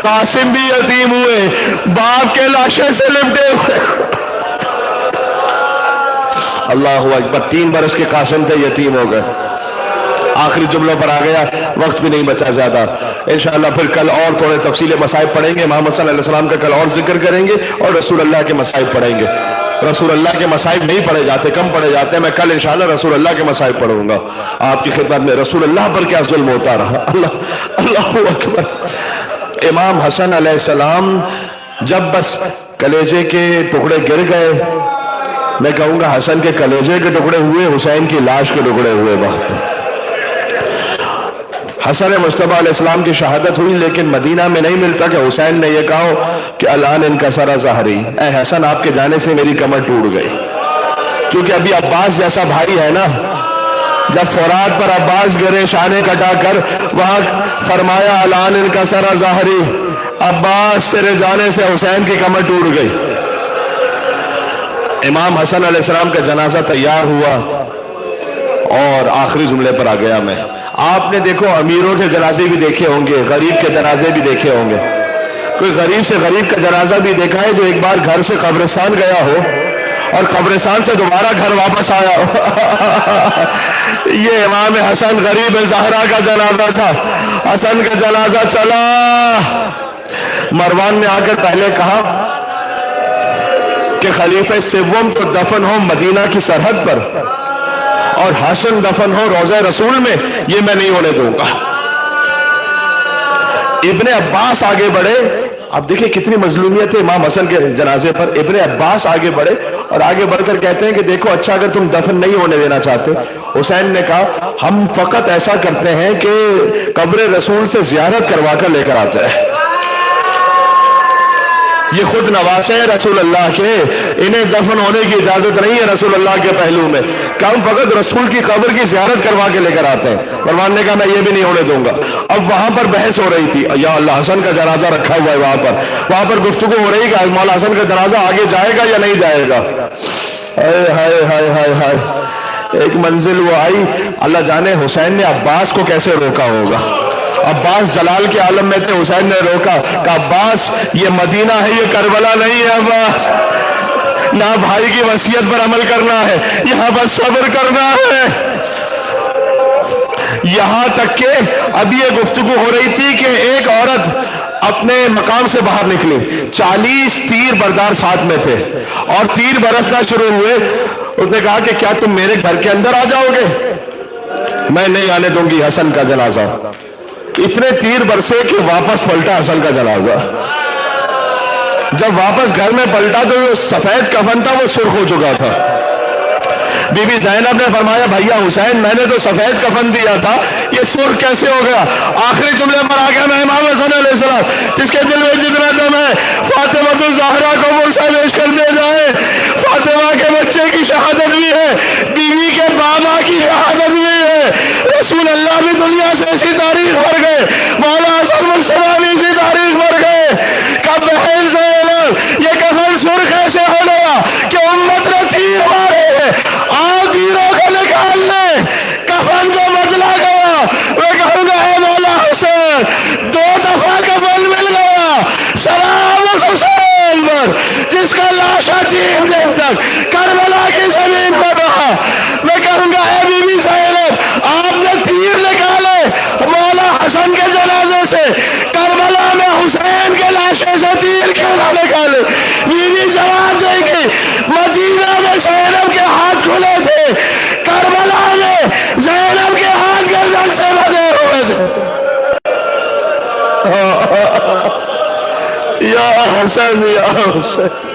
قاسم بھی یتیم ہوئے، باپ کے لاشے سے لپٹے ہوئے۔ اللہ اکبر، 3 برس کے قاسم تھے، یتیم ہو گئے۔ آخری جملوں پر آ گیا، وقت بھی نہیں بچا زیادہ۔ انشاءاللہ پھر کل اور تھوڑے تفصیل مصائب پڑھیں گے، امام حسن علیہ السلام کا کل اور ذکر کریں گے، اور رسول اللہ کے مصائب پڑھیں گے۔ رسول اللہ کے مصائب نہیں پڑھے جاتے، کم پڑھے جاتے ہیں، میں کل انشاءاللہ رسول اللہ کے مصائب پڑھوں گا آپ کی خدمت میں۔ رسول اللہ پر کیا ظلم ہوتا رہا، اللہ اکبر۔ امام حسن علیہ السلام جب بس کلیجے کے ٹکڑے گر گئے، میں کہوں گا حسن کے کلیجے کے ٹکڑے ہوئے، حسین کی لاش کے ٹکڑے ہوئے۔ بات حسن مجتبی علیہ السلام کی شہادت ہوئی، لیکن مدینہ میں نہیں ملتا کہ حسین نے یہ کہا کہ الان انکسر ظہری، اے حسن آپ کے جانے سے میری کمر ٹوٹ گئی، کیونکہ ابھی عباس جیسا بھائی ہے نا، جب فرات پر عباس گرے شانے کٹا کر، وہاں فرمایا الان انکسر ظہری، عباس تیرے جانے سے حسین کی کمر ٹوٹ گئی۔ امام حسن علیہ السلام کا جنازہ تیار ہوا اور آخری جملے پر آ گیا میں۔ آپ نے دیکھو امیروں کے جنازے بھی دیکھے ہوں گے، غریب کے جنازے بھی دیکھے ہوں گے، کوئی غریب سے غریب کا جنازہ بھی دیکھا ہے جو ایک بار گھر سے قبرستان گیا ہو اور قبرستان سے دوبارہ گھر واپس آیا ہو؟ یہ امام حسن غریب زہرا کا جنازہ تھا۔ حسن کا جنازہ چلا، مروان نے آ کر پہلے کہا کہ خلیفہ سوم تو دفن ہو مدینہ کی سرحد پر اور حسن دفن ہو روضہ رسول میں، یہ میں نہیں ہونے دوں گا۔ ابن عباس آگے بڑھے. اب دیکھیں کتنی مظلومیت ہے امام حسن کے جنازے پر. ابن عباس آگے بڑھے اور آگے بڑھ کر کہتے ہیں کہ دیکھو اچھا اگر تم دفن نہیں ہونے دینا چاہتے. حسین نے کہا ہم فقط ایسا کرتے ہیں کہ قبر رسول سے زیارت کروا کر لے کر آتے ہیں. یہ خود نواسے ہیں رسول اللہ کے, انہیں دفن ہونے کی اجازت نہیں ہے رسول اللہ کے پہلو میں, کہ ہم فقط رسول کی قبر کی زیارت کروا کے لے کر آتے ہیں. مروان نے کہا میں یہ بھی نہیں ہونے دوں گا. اب وہاں پر بحث ہو رہی تھی, یا اللہ حسن کا جنازہ رکھا ہوا ہے وہاں پر گفتگو ہو رہی کہ مولا حسن کا جنازہ آگے جائے گا یا نہیں جائے گا. ہائے ہائے ہائے ہائے ہائے, ایک منزل وہ آئی, اللہ جانے حسین نے عباس کو کیسے روکا ہوگا. عباس جلال کے عالم میں تھے, حسین نے روکا, کہ عباس یہ مدینہ ہے, یہ کربلا نہیں ہے. عباس نہ بھائی کی وصیت پر عمل کرنا ہے, یہاں پر صبر کرنا ہے. یہاں تک کہ اب یہ گفتگو ہو رہی تھی کہ ایک عورت اپنے مقام سے باہر نکلی, 40 تیر بردار ساتھ میں تھے اور تیر برسنا شروع ہوئے. اس نے کہا کہ کیا تم میرے گھر کے اندر آ جاؤ گے؟ میں نہیں آنے دوں گی حسن کا جنازہ. اتنے تیر برسے کہ واپس پلٹا حسن کا جنازہ. جب واپس گھر میں پلٹا تو وہ سفید کفن تھا وہ سرخ ہو چکا تھا. بی بی زینب نے فرمایا بھیا حسین میں نے تو سفید کفن دیا تھا, یہ سرخ کیسے ہو گیا؟ آخری جملے پر آ گیا, میں امام حسن علیہ السلام جس کے دل میں جتنا دم ہے فاطمہ الزہرا کو مرسل پیش کر دیا جائے. فاطمہ کے بچے کی شہادت بھی ہے, بیوی کے بابا کی شہادت بھی ہے. رسول اللہ بھی دنیا سے اسی تاریخ پر گئے, مولا حسن مصطفیٰ بھی اسی تاریخ پر گئے. کب بہن سے یہ کفن سرخ ایسے ہو گیا کہ امت نے تیر مارے ہیں, آؤ تیروں کو نکال لیں. کفن کو بدلا گیا. میں کہوں گا اے مولا حسین 2 دفعہ کفن مل گیا. سلام اس حسین پر جس کا لاشا 3 دن تک کربلا کی زمین پر رہا. میں کہوں گا اے بی بی زینب آپ نے تیر نکالے مولا حسن کے جنازے سے, کربلا میں حسین کے لاشے سے تیر کیوں نہ نکالے؟ بی بی جواب دے گی مدینہ میں زینب کے ہاتھ کھلے تھے, کربلا میں زینب کے ہاتھ گردن سے بندھے ہوئے تھے. یا حسن یا حسین.